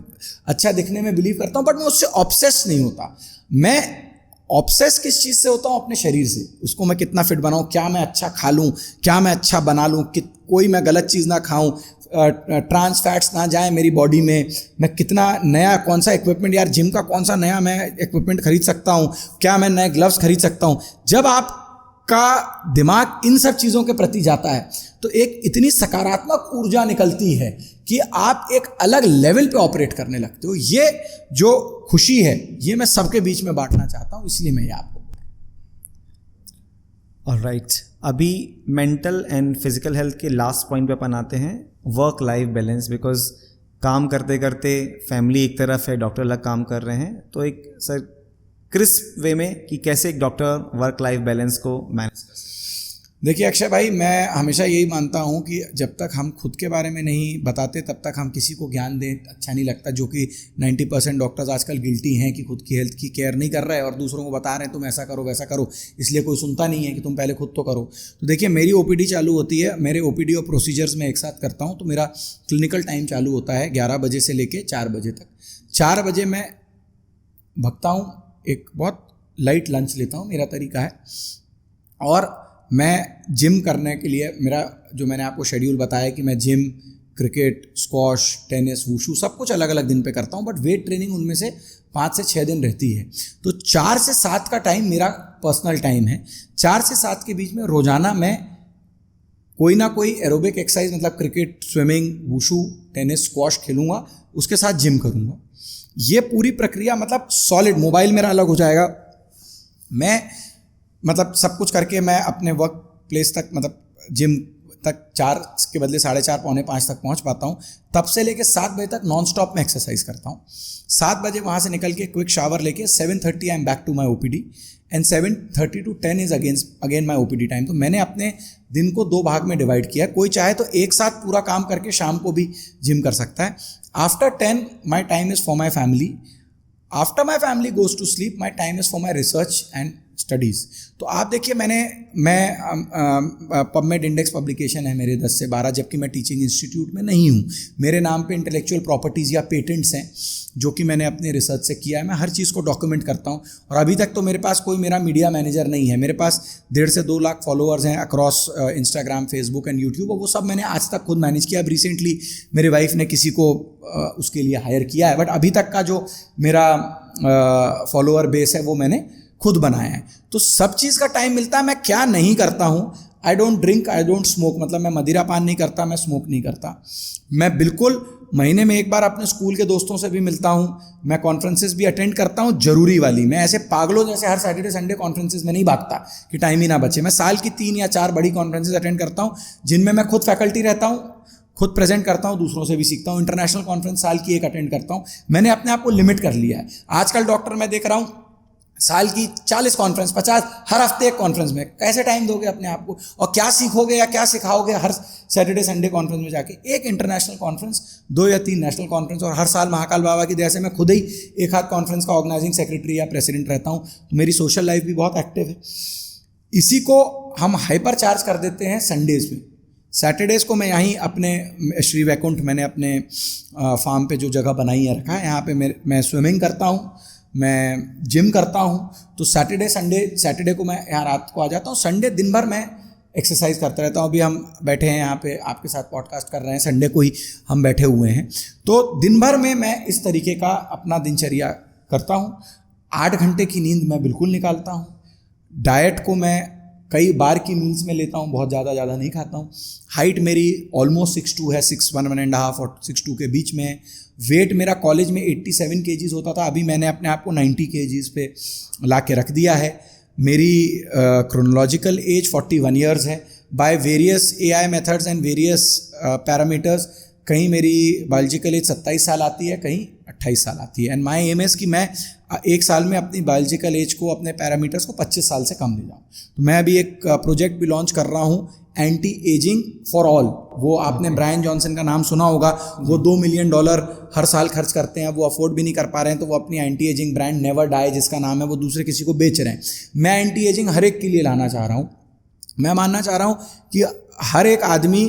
अच्छा दिखने में बिलीव करता हूँ, बट मैं उससे ऑब्सेस नहीं होता। मैं ऑब्सेस किस चीज़ से होता हूँ? अपने शरीर से। उसको मैं कितना फिट बनाऊँ, क्या मैं अच्छा खा लूँ, क्या मैं अच्छा बना लूँ, कोई मैं गलत चीज़ ना खाऊँ, ट्रांस फैट्स ना जाए मेरी बॉडी में, मैं कितना नया, कौन सा इक्विपमेंट, यार जिम का कौन सा नया मैं इक्विपमेंट खरीद सकता हूँ, क्या मैं नए ग्लव्स खरीद सकता हूँ। जब आपका दिमाग इन सब चीज़ों के प्रति जाता है तो एक इतनी सकारात्मक ऊर्जा निकलती है कि आप एक अलग लेवल पे ऑपरेट करने लगते हो। ये जो खुशी है, ये मैं सबके बीच में बांटना चाहता हूँ, इसलिए मैं ये आपको। ऑलराइट, अभी मेंटल एंड फिजिकल हेल्थ के लास्ट पॉइंट पे अपन आते हैं, वर्क लाइफ बैलेंस। बिकॉज काम करते करते फैमिली एक तरफ है, डॉक्टर अलग काम कर रहे हैं, तो एक सर क्रिस्प वे में कि कैसे एक डॉक्टर वर्क लाइफ बैलेंस को मैनेज कर सकते। देखिए अक्षय भाई, मैं हमेशा यही मानता हूँ कि जब तक हम खुद के बारे में नहीं बताते तब तक हम किसी को ज्ञान दें अच्छा नहीं लगता। जो कि 90% डॉक्टर्स आजकल गिल्टी हैं कि खुद की हेल्थ की केयर नहीं कर रहे हैं और दूसरों को बता रहे हैं तुम ऐसा करो वैसा करो, इसलिए कोई सुनता नहीं है कि तुम पहले खुद तो करो। तो देखिए, मेरी ओपीडी चालू होती है, मेरे ओपीडी और प्रोसीजर्स में एक साथ करता हूँ। तो मेरा क्लिनिकल टाइम चालू होता है 11 बजे से लेकर 4 बजे तक। 4 बजे मैं भगता हूँ, एक बहुत लाइट लंच लेता हूँ, मेरा तरीका है। और मैं जिम करने के लिए, मेरा जो मैंने आपको शेड्यूल बताया कि मैं gym, cricket, squash, tennis, wushu सब कुछ अलग अलग दिन पे करता हूँ, बट वेट ट्रेनिंग उनमें से 5 से 6 दिन रहती है। तो 4 से 7 का टाइम मेरा पर्सनल टाइम है। 4 से 7 के बीच में रोज़ाना मैं कोई ना कोई एरोबिक एक्सरसाइज, मतलब cricket, swimming, wushu, tennis, squash खेलूँगा, उसके साथ जिम करूँगा। ये पूरी प्रक्रिया मतलब सॉलिड, मोबाइल मेरा अलग हो जाएगा, मैं मतलब सब कुछ करके मैं अपने वर्क प्लेस तक, मतलब जिम तक 4 के बदले 4:30 पौने 5 तक पहुंच पाता हूं। तब से लेके 7 बजे तक नॉन स्टॉप में एक्सरसाइज करता हूं। 7 बजे वहां से निकल के क्विक शावर लेके 7:30 I am back to my OPD and 7:30 to 10 is again my OPD time. तो मैंने अपने दिन को 2 भाग में डिवाइड किया है। कोई चाहे तो एक साथ पूरा काम करके शाम को भी जिम कर सकता है। After 10 my time is for my family. After my family goes to sleep, my time is for my research and studies. तो आप देखिए, मैं पबमेड इंडेक्स पब्लिकेशन है मेरे 10 से 12, जबकि मैं टीचिंग इंस्टीट्यूट में नहीं हूँ। मेरे नाम पे इंटेलेक्चुअल प्रॉपर्टीज़ या पेटेंट्स हैं जो कि मैंने अपने रिसर्च से किया है। मैं हर चीज़ को डॉक्यूमेंट करता हूँ। और अभी तक तो मेरे पास कोई मेरा मीडिया मैनेजर नहीं है। मेरे पास 1.5 से 2 लाख फॉलोअर्स हैं across Instagram, Facebook and YouTube, और वो सब मैंने आज तक खुद मैनेज किया। अब रिसेंटली मेरी वाइफ ने किसी को उसके लिए हायर किया है, बट अभी तक का जो मेरा फॉलोअर बेस है वो मैंने खुद बनाया है। तो सब चीज़ का टाइम मिलता है। मैं क्या नहीं करता हूँ, I don't drink, I don't smoke, मतलब मैं मदिरा पान नहीं करता, मैं स्मोक नहीं करता। मैं बिल्कुल महीने में एक बार अपने स्कूल के दोस्तों से भी मिलता हूँ। मैं कॉन्फ्रेंसेस भी अटेंड करता हूँ, जरूरी वाली। मैं ऐसे पागलों जैसे हर सैटरडे संडे कॉन्फ्रेंसेस में नहीं भागता कि टाइम ही ना बचे। मैं साल की 3 या 4 बड़ी कॉन्फ्रेंसेस अटेंड करता हूँ, जिनमें मैं खुद फैकल्टी रहता हूँ, खुद प्रेजेंट करता हूँ, दूसरों से भी सीखता हूँ। इंटरनेशनल कॉन्फ्रेंस साल की 1 अटेंड करता हूँ। मैंने अपने आप को लिमिट कर लिया है। आजकल डॉक्टर मैं देख रहा हूँ साल की 40 कॉन्फ्रेंस, 50, हर हफ्ते एक कॉन्फ्रेंस में। कैसे टाइम दोगे अपने आप को, और क्या सीखोगे या क्या सिखाओगे हर सैटरडे संडे कॉन्फ्रेंस में जाके? एक इंटरनेशनल कॉन्फ्रेंस, 2 या 3 नेशनल कॉन्फ्रेंस, और हर साल महाकाल बाबा की दया से मैं खुद ही 1 आध कॉन्फ्रेंस का ऑर्गेनाइजिंग सेक्रेटरी या प्रेसिडेंट रहता हूँ। तो मेरी सोशल लाइफ भी बहुत एक्टिव है। इसी को हम हाइपर चार्ज कर देते हैं संडेज़ में। सैटरडेज़ को मैं यहीं अपने श्री वैकुंठ, मैंने अपने फार्म पे जो जगह बनाई है रखा है, यहाँ पे मैं स्विमिंग करता हूँ, मैं जिम करता हूँ। तो सैटरडे को मैं यहाँ रात को आ जाता हूँ। संडे दिन भर मैं एक्सरसाइज करता रहता हूँ। अभी हम बैठे हैं यहाँ पे आपके साथ पॉडकास्ट कर रहे हैं, संडे को ही हम बैठे हुए हैं। तो दिन भर में मैं इस तरीके का अपना दिनचर्या करता हूँ। 8 घंटे की नींद मैं बिल्कुल निकालता हूँ। डाइट को मैं कई बार की मील्स में लेता हूँ, बहुत ज़्यादा नहीं खाता हूँ। हाइट मेरी ऑलमोस्ट 6'2" है, 6'1" और 6'2" के बीच में है। वेट मेरा कॉलेज में 87 kgs होता था, अभी मैंने अपने आप को 90 kgs पे ला के रख दिया है। मेरी क्रोनोलॉजिकल एज 41 ईयर्स है। By various AI methods and various parameters, कहीं मेरी बायोलॉजिकल एज 27 साल आती है, कहीं 28 साल आती है। एंड माई एम इज़ कि मैं 1 साल में अपनी बायोलॉजिकल एज को, अपने पैरामीटर्स को 25 साल से कम ले जाऊँ। तो मैं अभी एक प्रोजेक्ट भी लॉन्च कर रहा हूँ, एंटी एजिंग फॉर ऑल। वो आपने ब्रायन जॉनसन का नाम सुना होगा। वो $2 मिलियन हर साल खर्च करते हैं, वो अफोर्ड भी नहीं कर पा रहे हैं, तो वो अपनी anti ageing brand never die जिसका नाम है, वो दूसरे किसी को बेच रहे हैं। मैं एंटी एजिंग हर एक के लिए लाना चाह रहा हूँ। मैं मानना चाह रहा हूँ कि हर एक आदमी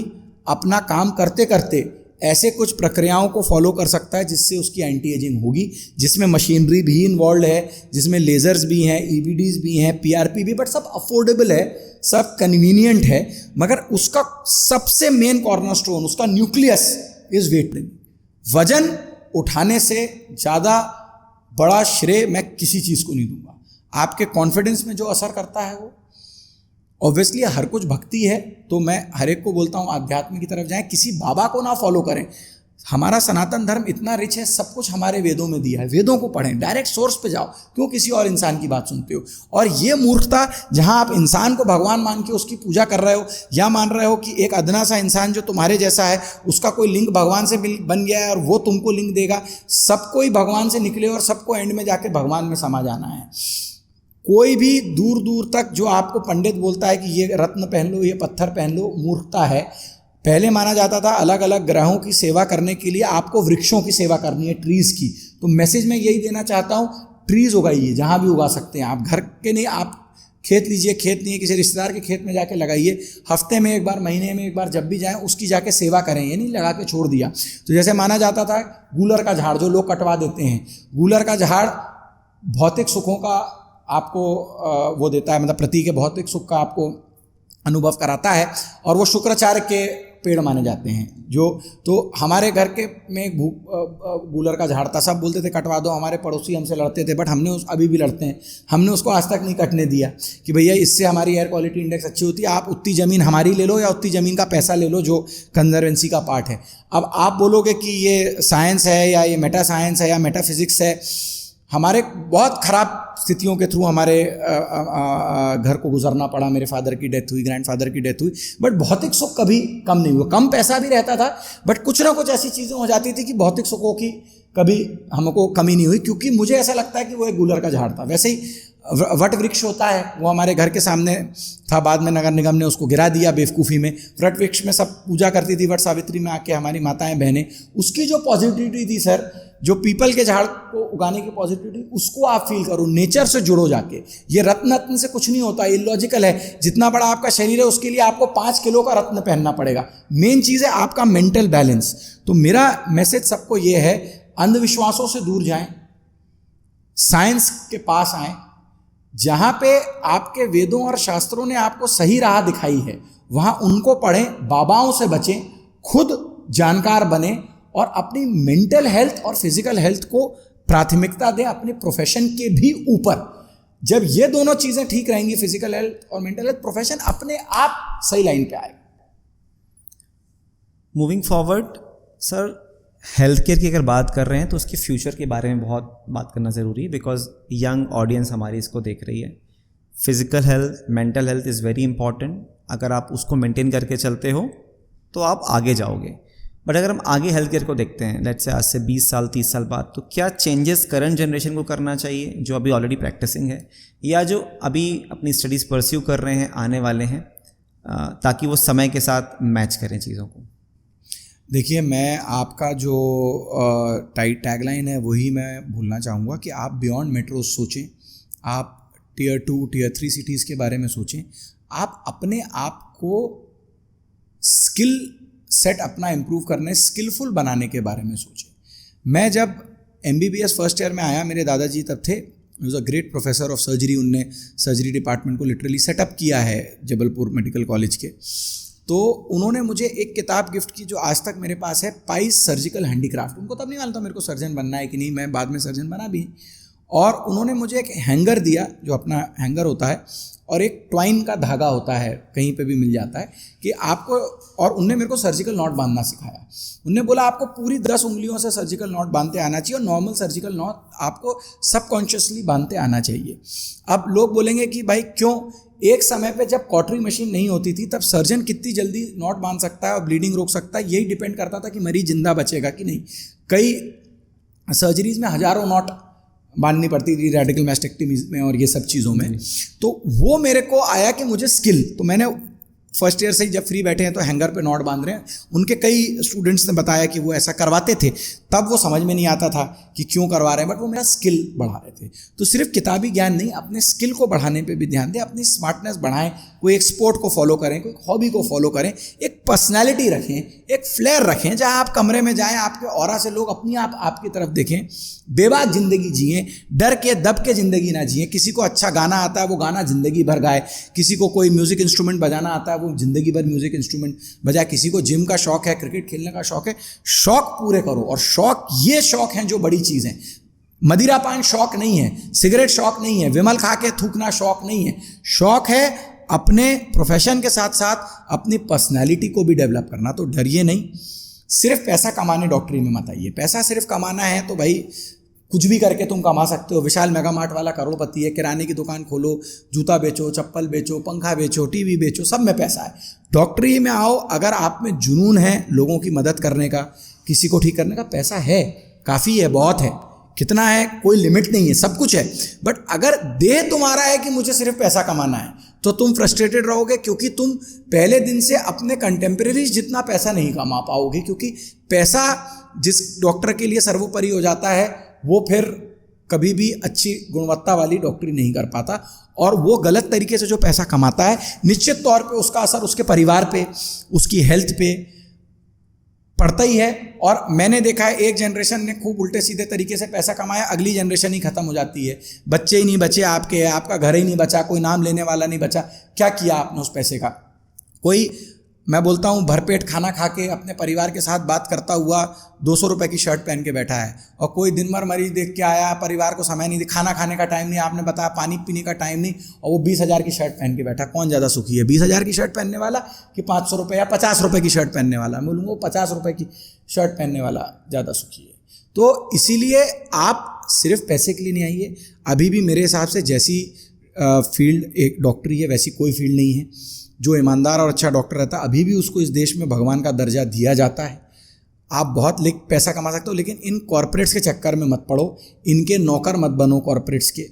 अपना काम करते करते ऐसे कुछ प्रक्रियाओं को फॉलो कर सकता है जिससे उसकी एंटी एजिंग होगी, जिसमें मशीनरी भी इन्वॉल्व है, जिसमें लेजर्स भी हैं, EBDs भी हैं, PRP भी, बट सब अफोर्डेबल है, सब कन्वीनियंट है। मगर उसका सबसे मेन कॉर्नरस्टोन, उसका न्यूक्लियस इज वेट ट्रेनिंग। वजन उठाने से ज़्यादा बड़ा श्रेय मैं किसी चीज़ को नहीं दूंगा। आपके कॉन्फिडेंस में जो असर करता है वो ऑब्वियसली हर कुछ भक्ति है, तो मैं हर एक को बोलता हूँ आध्यात्म की तरफ जाएं, किसी बाबा को ना फॉलो करें। हमारा सनातन धर्म इतना रिच है, सब कुछ हमारे वेदों में दिया है, वेदों को पढ़ें, डायरेक्ट सोर्स पे जाओ, क्यों किसी और इंसान की बात सुनते हो? और ये मूर्खता जहाँ आप इंसान को भगवान मान के उसकी पूजा कर रहे हो, या मान रहे हो कि एक अदना सा इंसान जो तुम्हारे जैसा है उसका कोई लिंक भगवान से बन गया है और वो तुमको लिंक देगा। सबको ही भगवान से निकले और सबको एंड में जाके भगवान में समा जाना है। कोई भी दूर दूर तक जो आपको पंडित बोलता है कि ये रत्न पहन लो, ये पत्थर पहन लो, मूर्खता है। पहले माना जाता था अलग अलग ग्रहों की सेवा करने के लिए आपको वृक्षों की सेवा करनी है, ट्रीज़ की। तो मैसेज मैं यही देना चाहता हूँ, ट्रीज़ उगाइए जहाँ भी उगा सकते हैं आप। घर के नहीं, आप खेत लीजिए, खेत नहीं है किसी रिश्तेदार के खेत में जाके लगाइए। हफ्ते में एक बार, महीने में एक बार, जब भी जाएं उसकी जाके सेवा करें, ये नहीं लगा के छोड़ दिया। तो जैसे माना जाता था गूलर का झाड़ जो लोग कटवा देते हैं, गूलर का झाड़ भौतिक सुखों का आपको वो देता है, मतलब प्रतीक है, भौतिक सुख का आपको अनुभव कराता है, और वो शुक्राचार्य के पेड़ माने जाते हैं जो, तो हमारे घर के में एक गूलर का झाड़ था, सब बोलते थे कटवा दो, हमारे पड़ोसी हमसे लड़ते थे, बट हमने अभी भी लड़ते हैं, हमने उसको आज तक नहीं कटने दिया कि भैया इससे हमारी एयर क्वालिटी इंडेक्स अच्छी होती है, आप उतनी ज़मीन हमारी ले लो या उतनी ज़मीन का पैसा ले लो जो कंजर्वेंसी का पार्ट है। अब आप बोलोगे कि ये साइंस है या ये मेटा साइंस है या मेटाफिजिक्स है, हमारे बहुत ख़राब स्थितियों के थ्रू हमारे घर को गुजरना पड़ा, मेरे फादर की डेथ हुई, ग्रैंडफादर की डेथ हुई, बट भौतिक सुख कभी कम नहीं हुआ। कम पैसा भी रहता था बट कुछ ना कुछ ऐसी चीज़ें हो जाती थी कि भौतिक सुखों की कभी हमको कमी नहीं हुई, क्योंकि मुझे ऐसा लगता है कि वो एक गूलर का झाड़ था। वैसे ही वट वृक्ष होता है, वो हमारे घर के सामने था, बाद में नगर निगम ने उसको गिरा दिया बेवकूफ़ी में। वट वृक्ष में सब पूजा करती थी, वट सावित्री में आके हमारी माताएं बहनें, उसकी जो पॉजिटिविटी थी सर, जो पीपल के झाड़ को उगाने की पॉजिटिविटी, उसको आप फील करो, नेचर से जुड़ो जाके। ये रत्न से कुछ नहीं होता, इलॉजिकल है। जितना बड़ा आपका शरीर है उसके लिए आपको 5 किलो का रत्न पहनना पड़ेगा। मेन चीज़ है आपका मेंटल बैलेंस। तो मेरा मैसेज सबको ये है, अंधविश्वासों से दूर जाएं, साइंस के पास आएं, जहाँ पे आपके वेदों और शास्त्रों ने आपको सही राह दिखाई है वहाँ उनको पढ़ें, बाबाओं से बचें, खुद जानकार बने और अपनी मेंटल हेल्थ और फिजिकल हेल्थ को प्राथमिकता दें अपने प्रोफेशन के भी ऊपर। जब ये दोनों चीज़ें ठीक रहेंगी, फिजिकल हेल्थ और मेंटल हेल्थ, प्रोफेशन अपने आप सही लाइन पे आएगा। Moving forward sir, health care की अगर बात कर रहे हैं तो उसके फ्यूचर के बारे में बहुत बात करना ज़रूरी है, बिकॉज यंग ऑडियंस हमारी इसको देख रही है। Physical health, mental health is very important. अगर आप उसको मेंटेन करके चलते हो तो आप आगे जाओगे। बट अगर हम आगे हेल्थ केयर को देखते हैं, लेट्स से आज से 20 साल 30 साल बाद, तो क्या चेंजेस करंट जनरेशन को करना चाहिए जो अभी ऑलरेडी प्रैक्टिसिंग है, या जो अभी अपनी स्टडीज़ परस्यू कर रहे हैं, आने वाले हैं, ताकि वो समय के साथ मैच करें चीज़ों को? देखिए, मैं आपका जो टाइट टैगलाइन है वही मैं भूलना चाहूँगा कि आप बियॉन्ड मेट्रोज सोचें, आप टियर 2 टियर 3 सिटीज़ के बारे में सोचें, आप अपने आप को स्किल सेट अपना इम्प्रूव करने, स्किलफुल बनाने के बारे में सोचें। मैं जब MBBS फर्स्ट ईयर में आया, मेरे दादाजी तब थे, was a great professor of surgery, उनने सर्जरी डिपार्टमेंट को लिटरली सेटअप किया है जबलपुर मेडिकल कॉलेज के। तो उन्होंने मुझे एक किताब गिफ्ट की जो आज तक मेरे पास है, पाइस सर्जिकल हैंडीक्राफ्ट। उनको तब नहीं मालूम था मेरे को सर्जन बनना है कि नहीं, मैं बाद में सर्जन बना भी। और उन्होंने मुझे एक हैंगर दिया, जो अपना हैंगर होता है, और एक ट्वाइन का धागा होता है, कहीं पे भी मिल जाता है, कि आपको, और उनने मेरे को सर्जिकल नॉट बांधना सिखाया। उनने बोला आपको पूरी 10 उंगलियों से सर्जिकल नॉट बांधते आना चाहिए, और नॉर्मल सर्जिकल नॉट आपको सबकॉन्शियसली बांधते आना चाहिए। अब लोग बोलेंगे कि भाई क्यों? एक समय पे जब कॉटरी मशीन नहीं होती थी तब सर्जन कितनी जल्दी नॉट बांध सकता है और ब्लीडिंग रोक सकता है, यही डिपेंड करता था कि मरीज जिंदा बचेगा कि नहीं। कई सर्जरीज में हज़ारों नॉट बांधनी पड़ती थी, रेडिकल मैस्टेक्टमी में और ये सब चीज़ों में। तो वो मेरे को आया कि मुझे स्किल, तो मैंने फर्स्ट ईयर से ही जब फ्री बैठे हैं तो हैंगर पे नॉट बांध रहे हैं। उनके कई स्टूडेंट्स ने बताया कि वो ऐसा करवाते थे, तब वो समझ में नहीं आता था कि क्यों करवा रहे हैं, बट वो मेरा स्किल बढ़ा रहे थे। तो सिर्फ किताबी ज्ञान नहीं, अपने स्किल को बढ़ाने पे भी ध्यान दें, अपनी स्मार्टनेस बढ़ाएं, कोई एक स्पोर्ट को फॉलो करें, कोई हॉबी को फॉलो करें, एक पर्सनैलिटी रखें, एक फ्लेयर रखें, जहाँ आप कमरे में जाएँ, आपके ऑरा से लोग अपनी आप आपकी तरफ देखें। बेबाक ज़िंदगी जिए, डर के दब के ज़िंदगी ना जिए। किसी को अच्छा गाना आता है वो गाना ज़िंदगी भर गाए, किसी को कोई म्यूज़िक इंस्ट्रूमेंट बजाना आता है वो ज़िंदगी भर म्यूज़िक इंस्ट्रूमेंट बजाए, किसी को जिम का शौक है, क्रिकेट खेलने का शौक है। शौक पूरे करो, और शौक ये शौक हैं जो बड़ी चीज़ हैं। मदिरा पान शौक नहीं है, सिगरेट शौक नहीं है, विमल खा के थूकना शौक नहीं है। शौक है अपने प्रोफेशन के साथ साथ अपनी पर्सनैलिटी को भी डेवलप करना। तो डरिए नहीं, सिर्फ पैसा कमाने डॉक्टरी में मत आइए। पैसा सिर्फ कमाना है तो भाई कुछ भी करके तुम कमा सकते हो। विशाल मेगा मार्ट वाला करोड़पति है, किराने की दुकान खोलो, जूता बेचो, चप्पल बेचो, पंखा बेचो, टीवी बेचो, सब में पैसा है। डॉक्टरी में आओ, अगर आप में जुनून है लोगों की मदद करने का, किसी को ठीक करने का, पैसा है, काफ़ी है, बहुत है। कितना है कोई लिमिट नहीं है, सब कुछ है। बट अगर देह तुम्हारा है कि मुझे सिर्फ पैसा कमाना है, तो तुम फ्रस्ट्रेटेड रहोगे, क्योंकि तुम पहले दिन से अपने कंटेम्प्रेरीज जितना पैसा नहीं कमा पाओगे। क्योंकि पैसा जिस डॉक्टर के लिए सर्वोपरि हो जाता है वो फिर कभी भी अच्छी गुणवत्ता वाली डॉक्टरी नहीं कर पाता, और वो गलत तरीके से जो पैसा कमाता है निश्चित तौर पे उसका असर उसके परिवार पे, उसकी हेल्थ पे पड़ता ही है। और मैंने देखा है एक जनरेशन ने खूब उल्टे सीधे तरीके से पैसा कमाया, अगली जनरेशन ही खत्म हो जाती है। बच्चे ही नहीं बचे आपके, आपका घर ही नहीं बचा, कोई नाम लेने वाला नहीं बचा। क्या किया आपने उस पैसे का? कोई मैं बोलता हूँ भरपेट खाना खा के अपने परिवार के साथ बात करता हुआ 200 रुपये की शर्ट पहन के बैठा है, और कोई दिन भर मरीज देख के आया, परिवार को समय नहीं, खाना खाने का टाइम नहीं, आपने बताया पानी पीने का टाइम नहीं, और वो 20,000 की शर्ट पहन के बैठा, कौन ज़्यादा सुखी है, 20,000 की शर्ट पहनने वाला कि 500 रुपये या 50 रुपये की शर्ट पहनने वाला? मैं बोलूँगा वो 50 रुपये की शर्ट पहनने वाला ज़्यादा सुखी है। तो इसीलिए आप सिर्फ पैसे के लिए नहीं आइए। अभी भी मेरे हिसाब से जैसी फील्ड एक डॉक्टरी है वैसी कोई फील्ड नहीं है। जो ईमानदार और अच्छा डॉक्टर रहता है अभी भी उसको इस देश में भगवान का दर्जा दिया जाता है। आप बहुत पैसा कमा सकते हो, लेकिन इन कॉरपोरेट्स के चक्कर में मत पड़ो, इनके नौकर मत बनो, कॉरपोरेट्स के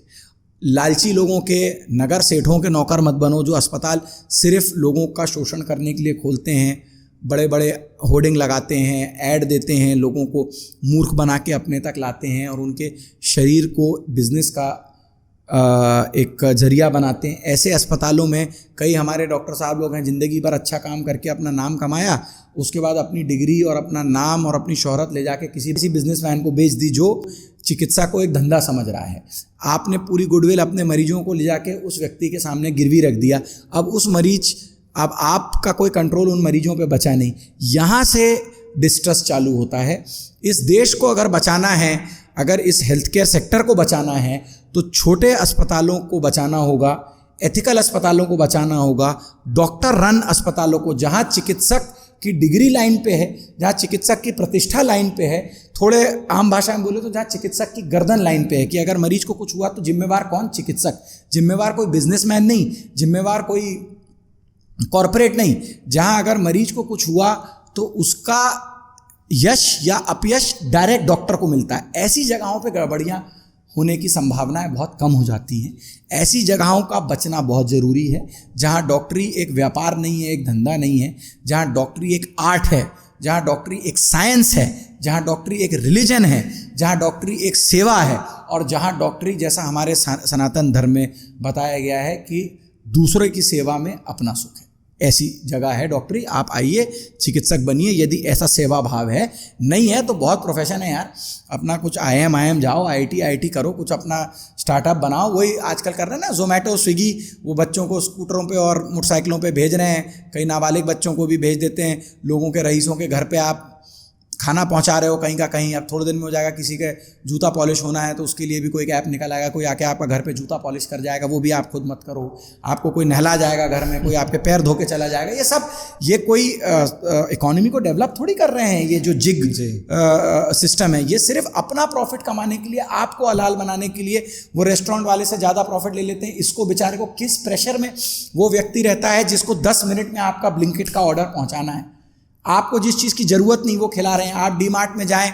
लालची लोगों के, नगर सेठों के नौकर मत बनो, जो अस्पताल सिर्फ लोगों का शोषण करने के लिए खोलते हैं, बड़े बड़े होर्डिंग लगाते हैं, ऐड देते हैं, लोगों को मूर्ख बना के अपने तक लाते हैं और उनके शरीर को बिजनेस का एक जरिया बनाते हैं। ऐसे अस्पतालों में कई हमारे डॉक्टर साहब लोग हैं, ज़िंदगी भर अच्छा काम करके अपना नाम कमाया, उसके बाद अपनी डिग्री और अपना नाम और अपनी शोहरत ले जाके किसी बिजनेसमैन को बेच दी जो चिकित्सा को एक धंधा समझ रहा है। आपने पूरी गुडविल अपने मरीजों को ले जाके उस व्यक्ति के सामने गिरवी रख दिया। अब उस मरीज, अब आपका कोई कंट्रोल उन मरीजों पे बचा नहीं। यहाँ से डिस्ट्रस्ट चालू होता है। इस देश को अगर बचाना है, अगर इस हेल्थ केयर सेक्टर को बचाना है, तो छोटे अस्पतालों को बचाना होगा, एथिकल अस्पतालों को बचाना होगा, डॉक्टर रन अस्पतालों को, जहाँ चिकित्सक की डिग्री लाइन पे है, जहाँ चिकित्सक की प्रतिष्ठा लाइन पे है, थोड़े आम भाषा में बोले तो जहाँ चिकित्सक की गर्दन लाइन पे है कि अगर मरीज को कुछ हुआ तो जिम्मेवार कौन? चिकित्सक। जिम्मेवार कोई बिजनेसमैन नहीं, जिम्मेवार कोई कॉरपोरेट नहीं। जहाँ अगर मरीज को कुछ हुआ तो उसका यश या अपयश डायरेक्ट डॉक्टर को मिलता है। ऐसी जगहों पे गड़बड़ियाँ होने की संभावनाएं बहुत कम हो जाती हैं। ऐसी जगहों का बचना बहुत ज़रूरी है, जहाँ डॉक्टरी एक व्यापार नहीं है, एक धंधा नहीं है, जहाँ डॉक्टरी एक आर्ट है, जहाँ डॉक्टरी एक साइंस है, जहाँ डॉक्टरी एक रिलीजन है, जहाँ डॉक्टरी एक सेवा है, और जहाँ डॉक्टरी, जैसा हमारे सनातन धर्म में बताया गया है कि दूसरे की सेवा में अपना सुख है, ऐसी जगह है डॉक्टरी। आप आइए, चिकित्सक बनिए, यदि ऐसा सेवा भाव है। नहीं है तो बहुत प्रोफेशन है यार, अपना कुछ IIM जाओ, IIT करो, कुछ अपना स्टार्टअप बनाओ। वही आजकल कर रहे हैं ना, ज़ोमैटो, स्विगी, वो बच्चों को स्कूटरों पे और मोटरसाइकिलों पे भेज रहे हैं, कई नाबालिग बच्चों को भी भेज देते हैं, लोगों के रईसों के घर पे आप खाना पहुंचा रहे हो कहीं का कहीं। अब थोड़े दिन में हो जाएगा, किसी के जूता पॉलिश होना है तो उसके लिए भी कोई एक ऐप निकल आएगा, कोई आके आपका घर पे जूता पॉलिश कर जाएगा, वो भी आप खुद मत करो। आपको कोई नहला जाएगा घर में, कोई आपके पैर धो के चला जाएगा। ये सब, ये कोई इकोनॉमी को डेवलप थोड़ी कर रहे हैं। ये जो जिग सिस्टम है, ये सिर्फ अपना प्रॉफिट कमाने के लिए, आपको हलाल बनाने के लिए वो रेस्टोरेंट वाले से ज़्यादा प्रॉफिट ले लेते हैं। इसको बेचारे को किस प्रेशर में वो व्यक्ति रहता है जिसको 10 मिनट में आपका ब्लिंकिट का ऑर्डर पहुँचाना है। आपको जिस चीज़ की ज़रूरत नहीं वो खिला रहे हैं। आप डी मार्ट में जाएँ,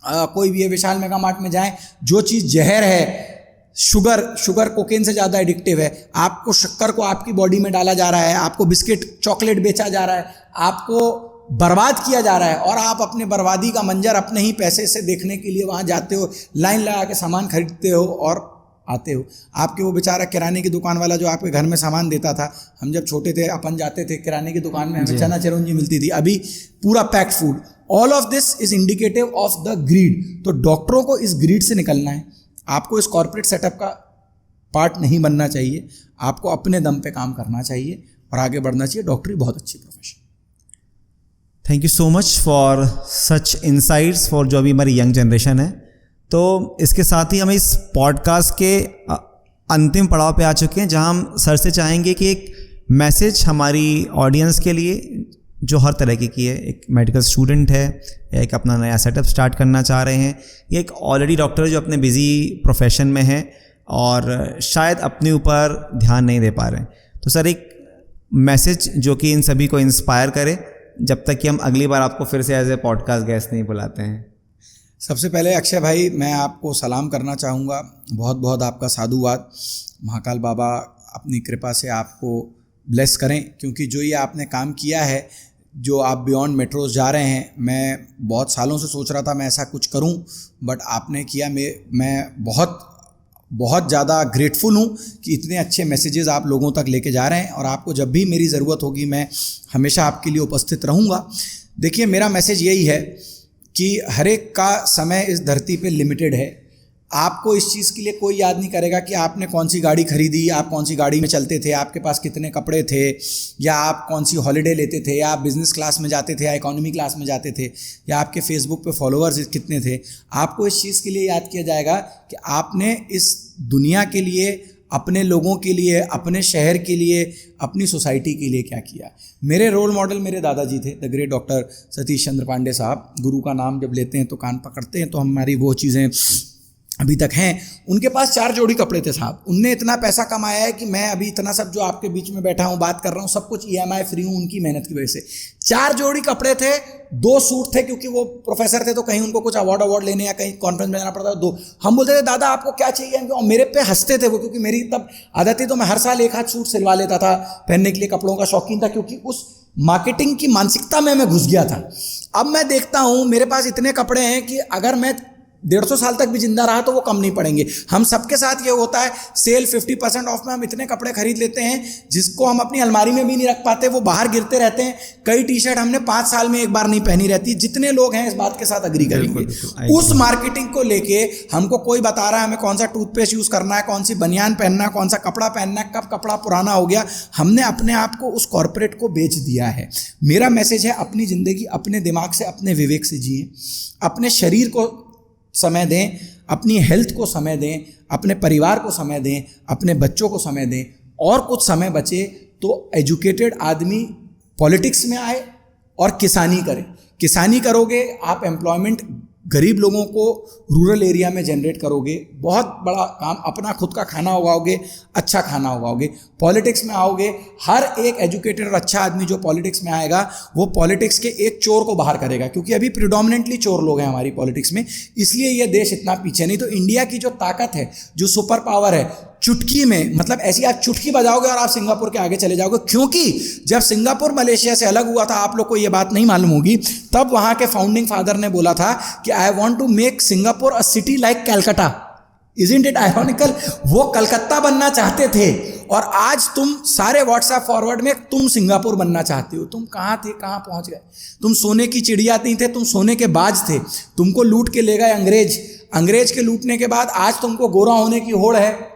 कोई भी विशाल मेगा मार्ट में जाएँ, जो चीज़ जहर है, शुगर कोकेन से ज़्यादा एडिक्टिव है, आपको शक्कर को आपकी बॉडी में डाला जा रहा है, आपको बिस्किट चॉकलेट बेचा जा रहा है, आपको बर्बाद किया जा रहा है, और आप अपने बर्बादी का मंजर अपने ही पैसे से देखने के लिए वहाँ जाते हो, लाइन लगा के सामान खरीदते हो और आते हो। आपके वो बेचारा किराने की दुकान वाला जो आपके घर में सामान देता था, हम जब छोटे थे अपन जाते थे किराने की दुकान में, हमें चना चिरौंजी मिलती थी, अभी पूरा packed food. All of this is indicative of the greed. तो डॉक्टरों को इस ग्रीड से निकलना है। आपको इस कॉर्पोरेट सेटअप का पार्ट नहीं बनना चाहिए, आपको अपने दम पे काम करना चाहिए और आगे बढ़ना चाहिए। डॉक्टरी बहुत अच्छी profession. Thank you so much for such insights for जो अभी हमारी यंग जनरेशन है। तो इसके साथ ही हम इस पॉडकास्ट के अंतिम पड़ाव पे आ चुके हैं, जहां हम सर से चाहेंगे कि एक मैसेज हमारी ऑडियंस के लिए जो हर तरह की है, एक मेडिकल स्टूडेंट है या एक अपना नया सेटअप स्टार्ट करना चाह रहे हैं, या एक ऑलरेडी डॉक्टर जो अपने बिजी प्रोफेशन में है और शायद अपने ऊपर ध्यान नहीं दे पा रहे हैं। तो सर एक मैसेज जो कि इन सभी को इंस्पायर करे, जब तक कि हम अगली बार आपको फिर से एज ए पॉडकास्ट गेस्ट नहीं बुलाते हैं। सबसे पहले अक्षय भाई, मैं आपको सलाम करना चाहूँगा, बहुत बहुत आपका साधुवाद। महाकाल बाबा अपनी कृपा से आपको ब्लेस करें, क्योंकि जो ये आपने काम किया है, जो आप बियॉन्ड मेट्रोज जा रहे हैं, मैं बहुत सालों से सोच रहा था मैं ऐसा कुछ करूं, बट आपने किया। मैं बहुत ज़्यादा ग्रेटफुल हूं कि इतने अच्छे मैसेजेस आप लोगों तक लेके जा रहे हैं, और आपको जब भी मेरी ज़रूरत होगी मैं हमेशा आपके लिए उपस्थित रहूँगा। देखिए, मेरा मैसेज यही है कि हर एक का समय इस धरती पे लिमिटेड है। आपको इस चीज़ के लिए कोई याद नहीं करेगा कि आपने कौन सी गाड़ी खरीदी, आप कौन सी गाड़ी में चलते थे, आपके पास कितने कपड़े थे, या आप कौन सी हॉलिडे लेते थे, या आप बिजनेस क्लास में जाते थे या इकोनॉमी क्लास में जाते थे, या आपके फेसबुक पे फॉलोअर्स कितने थे। आपको इस चीज़ के लिए याद किया जाएगा कि आपने इस दुनिया के लिए, अपने लोगों के लिए, अपने शहर के लिए, अपनी सोसाइटी के लिए क्या किया। मेरे रोल मॉडल मेरे दादाजी थे, the great doctor Satish Chandra Pandey साहब। गुरु का नाम जब लेते हैं तो कान पकड़ते हैं, तो हमारी वो चीज़ें अभी तक हैं। उनके पास 4 जोड़ी कपड़े थे साहब। उनने इतना पैसा कमाया है कि मैं अभी इतना सब जो आपके बीच में बैठा हूँ, बात कर रहा हूँ, सब कुछ EMI फ्री हूँ उनकी मेहनत की वजह से। 4 जोड़ी कपड़े थे, 2 सूट थे, क्योंकि वो प्रोफेसर थे तो कहीं उनको कुछ अवार्ड लेने या कहीं कॉन्फ्रेंस में जाना पड़ता था। 2 हम बोलते थे दादा आपको क्या चाहिए, और मेरे पे हंसते थे वो, क्योंकि मेरी तब आदत थी तो मैं हर साल 1 आध सूट सिलवा लेता था, पहनने के लिए कपड़ों का शौकीन था, क्योंकि उस मार्केटिंग की मानसिकता में मैं घुस गया था। अब मैं देखता हूँ मेरे पास इतने कपड़े हैं कि अगर मैं 150 साल तक भी जिंदा रहा तो वो कम नहीं पड़ेंगे। हम सबके साथ ये होता है, सेल 50% ऑफ में हम इतने कपड़े खरीद लेते हैं जिसको हम अपनी अलमारी में भी नहीं रख पाते, वो बाहर गिरते रहते हैं। कई टी-शर्ट हमने 5 साल में एक बार नहीं पहनी रहती। जितने लोग हैं इस बात के साथ अग्री करेंगे। उस मार्केटिंग को लेके हमको कोई बता रहा है हमें कौन सा टूथपेस्ट यूज करना है, कौन सी बनियान पहनना है, कौन सा कपड़ा पहनना है, कब कपड़ा पुराना हो गया। हमने अपने आप को उस कॉर्पोरेट को बेच दिया है। मेरा मैसेज है, अपनी जिंदगी अपने दिमाग से, अपने विवेक से जिए, अपने शरीर को समय दें, अपनी हेल्थ को समय दें, अपने परिवार को समय दें, अपने बच्चों को समय दें, और कुछ समय बचे तो एजुकेटेड आदमी पॉलिटिक्स में आए और किसानी करें। किसानी करोगे आप, एम्प्लॉयमेंट गरीब लोगों को रूरल एरिया में जनरेट करोगे, बहुत बड़ा काम, अपना खुद का खाना उगाओगे, अच्छा खाना उगाओगे। पॉलिटिक्स में आओगे, हर एक एजुकेटेड और अच्छा आदमी जो पॉलिटिक्स में आएगा वो पॉलिटिक्स के एक चोर को बाहर करेगा, क्योंकि अभी प्रिडोमिनेंटली चोर लोग हैं हमारी पॉलिटिक्स में, इसलिए ये देश इतना पीछे। नहीं तो इंडिया की जो ताकत है, जो सुपर पावर है, चुटकी में, मतलब ऐसी आप चुटकी बजाओगे और आप सिंगापुर के आगे चले जाओगे। क्योंकि जब सिंगापुर मलेशिया से अलग हुआ था, आप लोग को ये बात नहीं मालूम होगी, तब वहां के फाउंडिंग फादर ने बोला था कि I want to make Singapore a city like Calcutta. Isn't it ironical? वो कलकत्ता बनना चाहते थे और आज तुम सारे व्हाट्सएप फॉरवर्ड में तुम सिंगापुर बनना चाहते हो। तुम कहाँ थे, कहाँ पहुंच गए? तुम सोने की चिड़िया नहीं थे, तुम सोने के बाज थे। तुमको लूट के ले गए अंग्रेज। अंग्रेज के लूटने के बाद आज तुमको गोरा होने की होड़ है,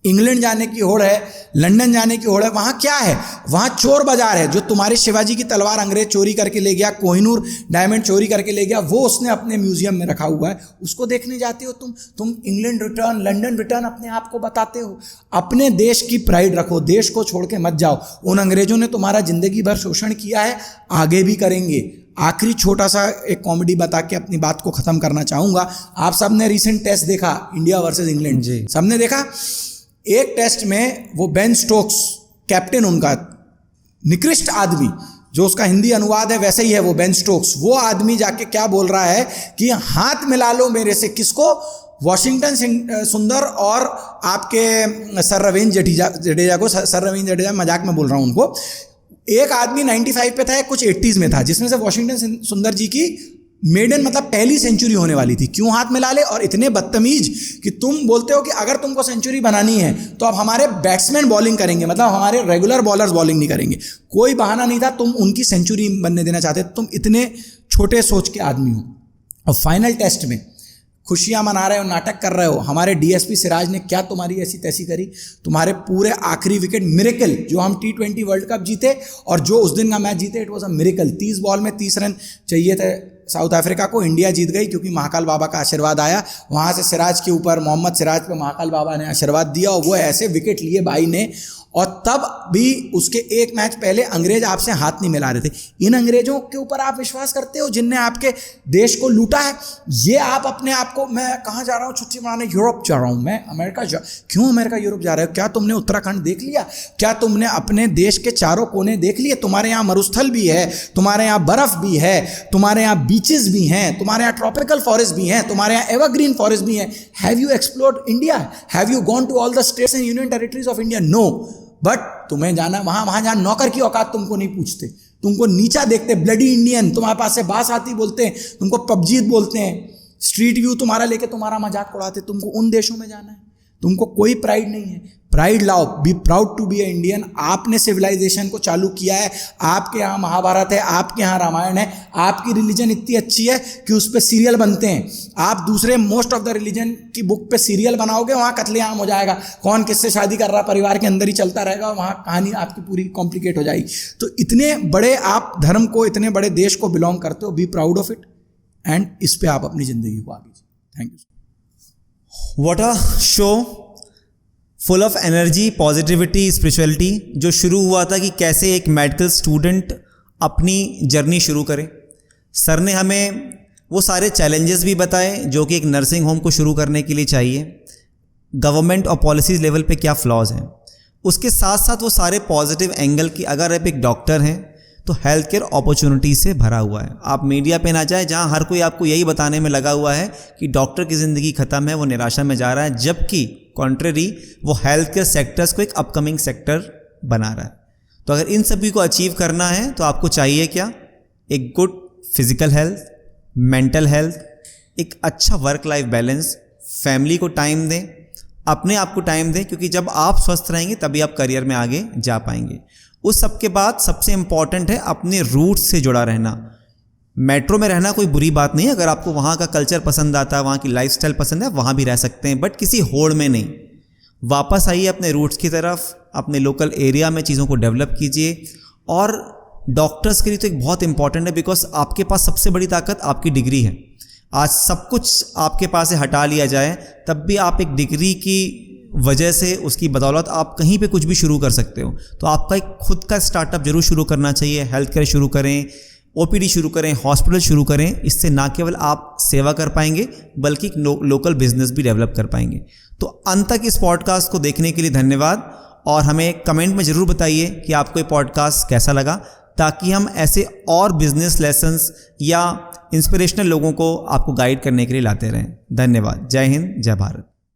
इंग्लैंड जाने की होड़ है, लंदन जाने की होड़ है। वहाँ क्या है? वहाँ चोर बाजार है। जो तुम्हारे शिवाजी की तलवार अंग्रेज चोरी करके ले गया, कोहिनूर डायमंड चोरी करके ले गया, वो उसने अपने म्यूजियम में रखा हुआ है, उसको देखने जाते हो तुम इंग्लैंड रिटर्न, लंदन रिटर्न अपने आप को बताते हो। अपने देश की प्राइड रखो, देश को छोड़ के मत जाओ। उन अंग्रेजों ने तुम्हारा जिंदगी भर शोषण किया है, आगे भी करेंगे। आखिरी छोटा सा एक कॉमेडी बता के अपनी बात को खत्म करना चाहूंगा। आप सब ने रिसेंट टेस्ट देखा, इंडिया वर्सेस इंग्लैंड, सबने देखा। एक टेस्ट में वो बेन स्टोक्स, कैप्टन उनका, निकृष्ट आदमी, जो उसका हिंदी अनुवाद है वैसे ही है वो बेन स्टोक्स, वो आदमी जाके क्या बोल रहा है कि हाथ मिला लो मेरे से। किसको? वॉशिंगटन सुंदर और आपके सर रवींद्र जडेजा को। सर रवींद्र जडेजा, मजाक में बोल रहा हूँ उनको। एक आदमी 95 पे था, कुछ 80s में था, जिसमें से वॉशिंगटन सुंदर जी की मेडन, मतलब पहली सेंचुरी होने वाली थी। क्यों हाथ मिला ले? और इतने बदतमीज कि तुम बोलते हो कि अगर तुमको सेंचुरी बनानी है तो अब हमारे बैट्समैन बॉलिंग करेंगे, मतलब हमारे रेगुलर बॉलर्स बॉलिंग नहीं करेंगे। कोई बहाना नहीं था, तुम उनकी सेंचुरी बनने देना चाहते। तुम इतने छोटे सोच के आदमी हो। और फाइनल टेस्ट में खुशियां मना रहे हो, नाटक कर रहे हो। हमारे डीएसपी सिराज ने क्या तुम्हारी ऐसी तैसी करी? तुम्हारे पूरे आखिरी विकेट, मिरेकल, जो हम T20 वर्ल्ड कप जीते और जो उस दिन का मैच जीते, it was a miracle. 30 ball में 30 रन चाहिए थे साउथ अफ्रीका को, इंडिया जीत गई क्योंकि महाकाल बाबा का आशीर्वाद आया। वहाँ से सिराज के ऊपर, मोहम्मद सिराज पे महाकाल बाबा ने आशीर्वाद दिया और वो ऐसे विकेट लिए भाई ने। और तब भी उसके एक मैच पहले अंग्रेज आपसे हाथ नहीं मिला रहे थे। इन अंग्रेजों के ऊपर आप विश्वास करते हो जिनने आपके देश को लूटा है? ये आप अपने आप को, मैं कहाँ जा रहा हूँ छुट्टी मनाने? यूरोप जा रहा हूँ मैं, अमेरिका क्यों अमेरिका यूरोप जा रहे हो? क्या तुमने उत्तराखंड देख लिया? क्या तुमने अपने देश के चारों कोने देख लिए? तुम्हारे यहाँ मरुस्थल भी है, तुम्हारे यहाँ बर्फ भी है, तुम्हारे यहाँ बीचेस भी हैं, तुम्हारे यहाँ ट्रॉपिकल फॉरेस्ट भी हैं, तुम्हारे यहाँ एवरग्रीन फॉरेस्ट भी हैं। Have you explored India? Have you gone to all the states and union territories of India? No. But तुम्हें जाना वहां जहां नौकर की औकात तुमको नहीं पूछते, तुमको नीचा देखते, ब्लडी इंडियन, तुम्हारे पास से बास आती बोलते हैं, तुमको पबजीत बोलते हैं, स्ट्रीट व्यू तुम्हारा लेके तुम्हारा मजाक उड़ाते। तुमको उन देशों में जाना है, तुमको कोई प्राइड नहीं है। प्राइड लाओ, be proud to be a Indian. आपने सिविलाइजेशन को चालू किया है, आपके यहाँ महाभारत है, आपके यहाँ रामायण है, आपकी रिलीजन इतनी अच्छी है कि उस पर सीरियल बनते हैं। आप दूसरे मोस्ट ऑफ द रिलीजन की बुक पे सीरियल बनाओगे, वहाँ कत्लेआम हो जाएगा, कौन किससे शादी कर रहा परिवार के अंदर ही चलता रहेगा, वहाँ कहानी आपकी पूरी कॉम्प्लिकेट हो जाएगी। तो इतने बड़े आप धर्म को, इतने बड़े देश को बिलोंग करते हो, be proud of it and इस पे आप अपनी ज़िंदगी को आगे। Thank you. What a show, full of energy, positivity, spirituality. जो शुरू हुआ था कि कैसे एक मेडिकल स्टूडेंट अपनी जर्नी शुरू करे, सर ने हमें वो सारे चैलेंजेस भी बताए जो कि एक नर्सिंग होम को शुरू करने के लिए चाहिए, गवर्नमेंट और पॉलिसीज़ लेवल पे क्या फ्लॉज हैं, उसके साथ साथ वो सारे पॉजिटिव एंगल कि अगर आप एक डॉक्टर हैं तो हेल्थ केयर अपॉर्चुनिटी से भरा हुआ है। आप मीडिया पे ना जाए जहां हर कोई आपको यही बताने में लगा हुआ है कि डॉक्टर की ज़िंदगी ख़त्म है, वो निराशा में जा रहा है, जबकि कॉन्ट्रेरी वो हेल्थ केयर सेक्टर्स को एक अपकमिंग सेक्टर बना रहा है। तो अगर इन सभी को अचीव करना है तो आपको चाहिए क्या? एक good physical health, mental health, एक अच्छा वर्क लाइफ बैलेंस, फैमिली को टाइम दें, अपने आप को टाइम दें, क्योंकि जब आप स्वस्थ रहेंगे तभी आप करियर में आगे जा पाएंगे। उस सब के बाद सबसे इम्पॉर्टेंट है अपने रूट्स से जुड़ा रहना। मेट्रो में रहना कोई बुरी बात नहीं है, अगर आपको वहाँ का कल्चर पसंद आता है, वहाँ की लाइफस्टाइल पसंद है, वहाँ भी रह सकते हैं, बट किसी होड़ में नहीं। वापस आइए अपने रूट्स की तरफ, अपने लोकल एरिया में चीज़ों को डेवलप कीजिए। और डॉक्टर्स के लिए तो एक बहुत इंपॉर्टेंट है, बिकॉज आपके पास सबसे बड़ी ताकत आपकी डिग्री है। आज सब कुछ आपके पास से हटा लिया जाए तब भी आप एक डिग्री की वजह से, उसकी बदौलत आप कहीं पे कुछ भी शुरू कर सकते हो। तो आपका एक खुद का स्टार्टअप जरूर शुरू करना चाहिए। हेल्थ केयर शुरू करें, ओपीडी शुरू करें, हॉस्पिटल शुरू करें। इससे ना केवल आप सेवा कर पाएंगे बल्कि एक लोकल बिजनेस भी डेवलप कर पाएंगे। तो अंत तक इस पॉडकास्ट को देखने के लिए धन्यवाद, और हमें कमेंट में ज़रूर बताइए कि आपको ये पॉडकास्ट कैसा लगा, ताकि हम ऐसे और बिजनेस लेसन्स या इंस्पिरेशनल लोगों को आपको गाइड करने के लिए लाते रहें। धन्यवाद। जय हिंद, जय भारत।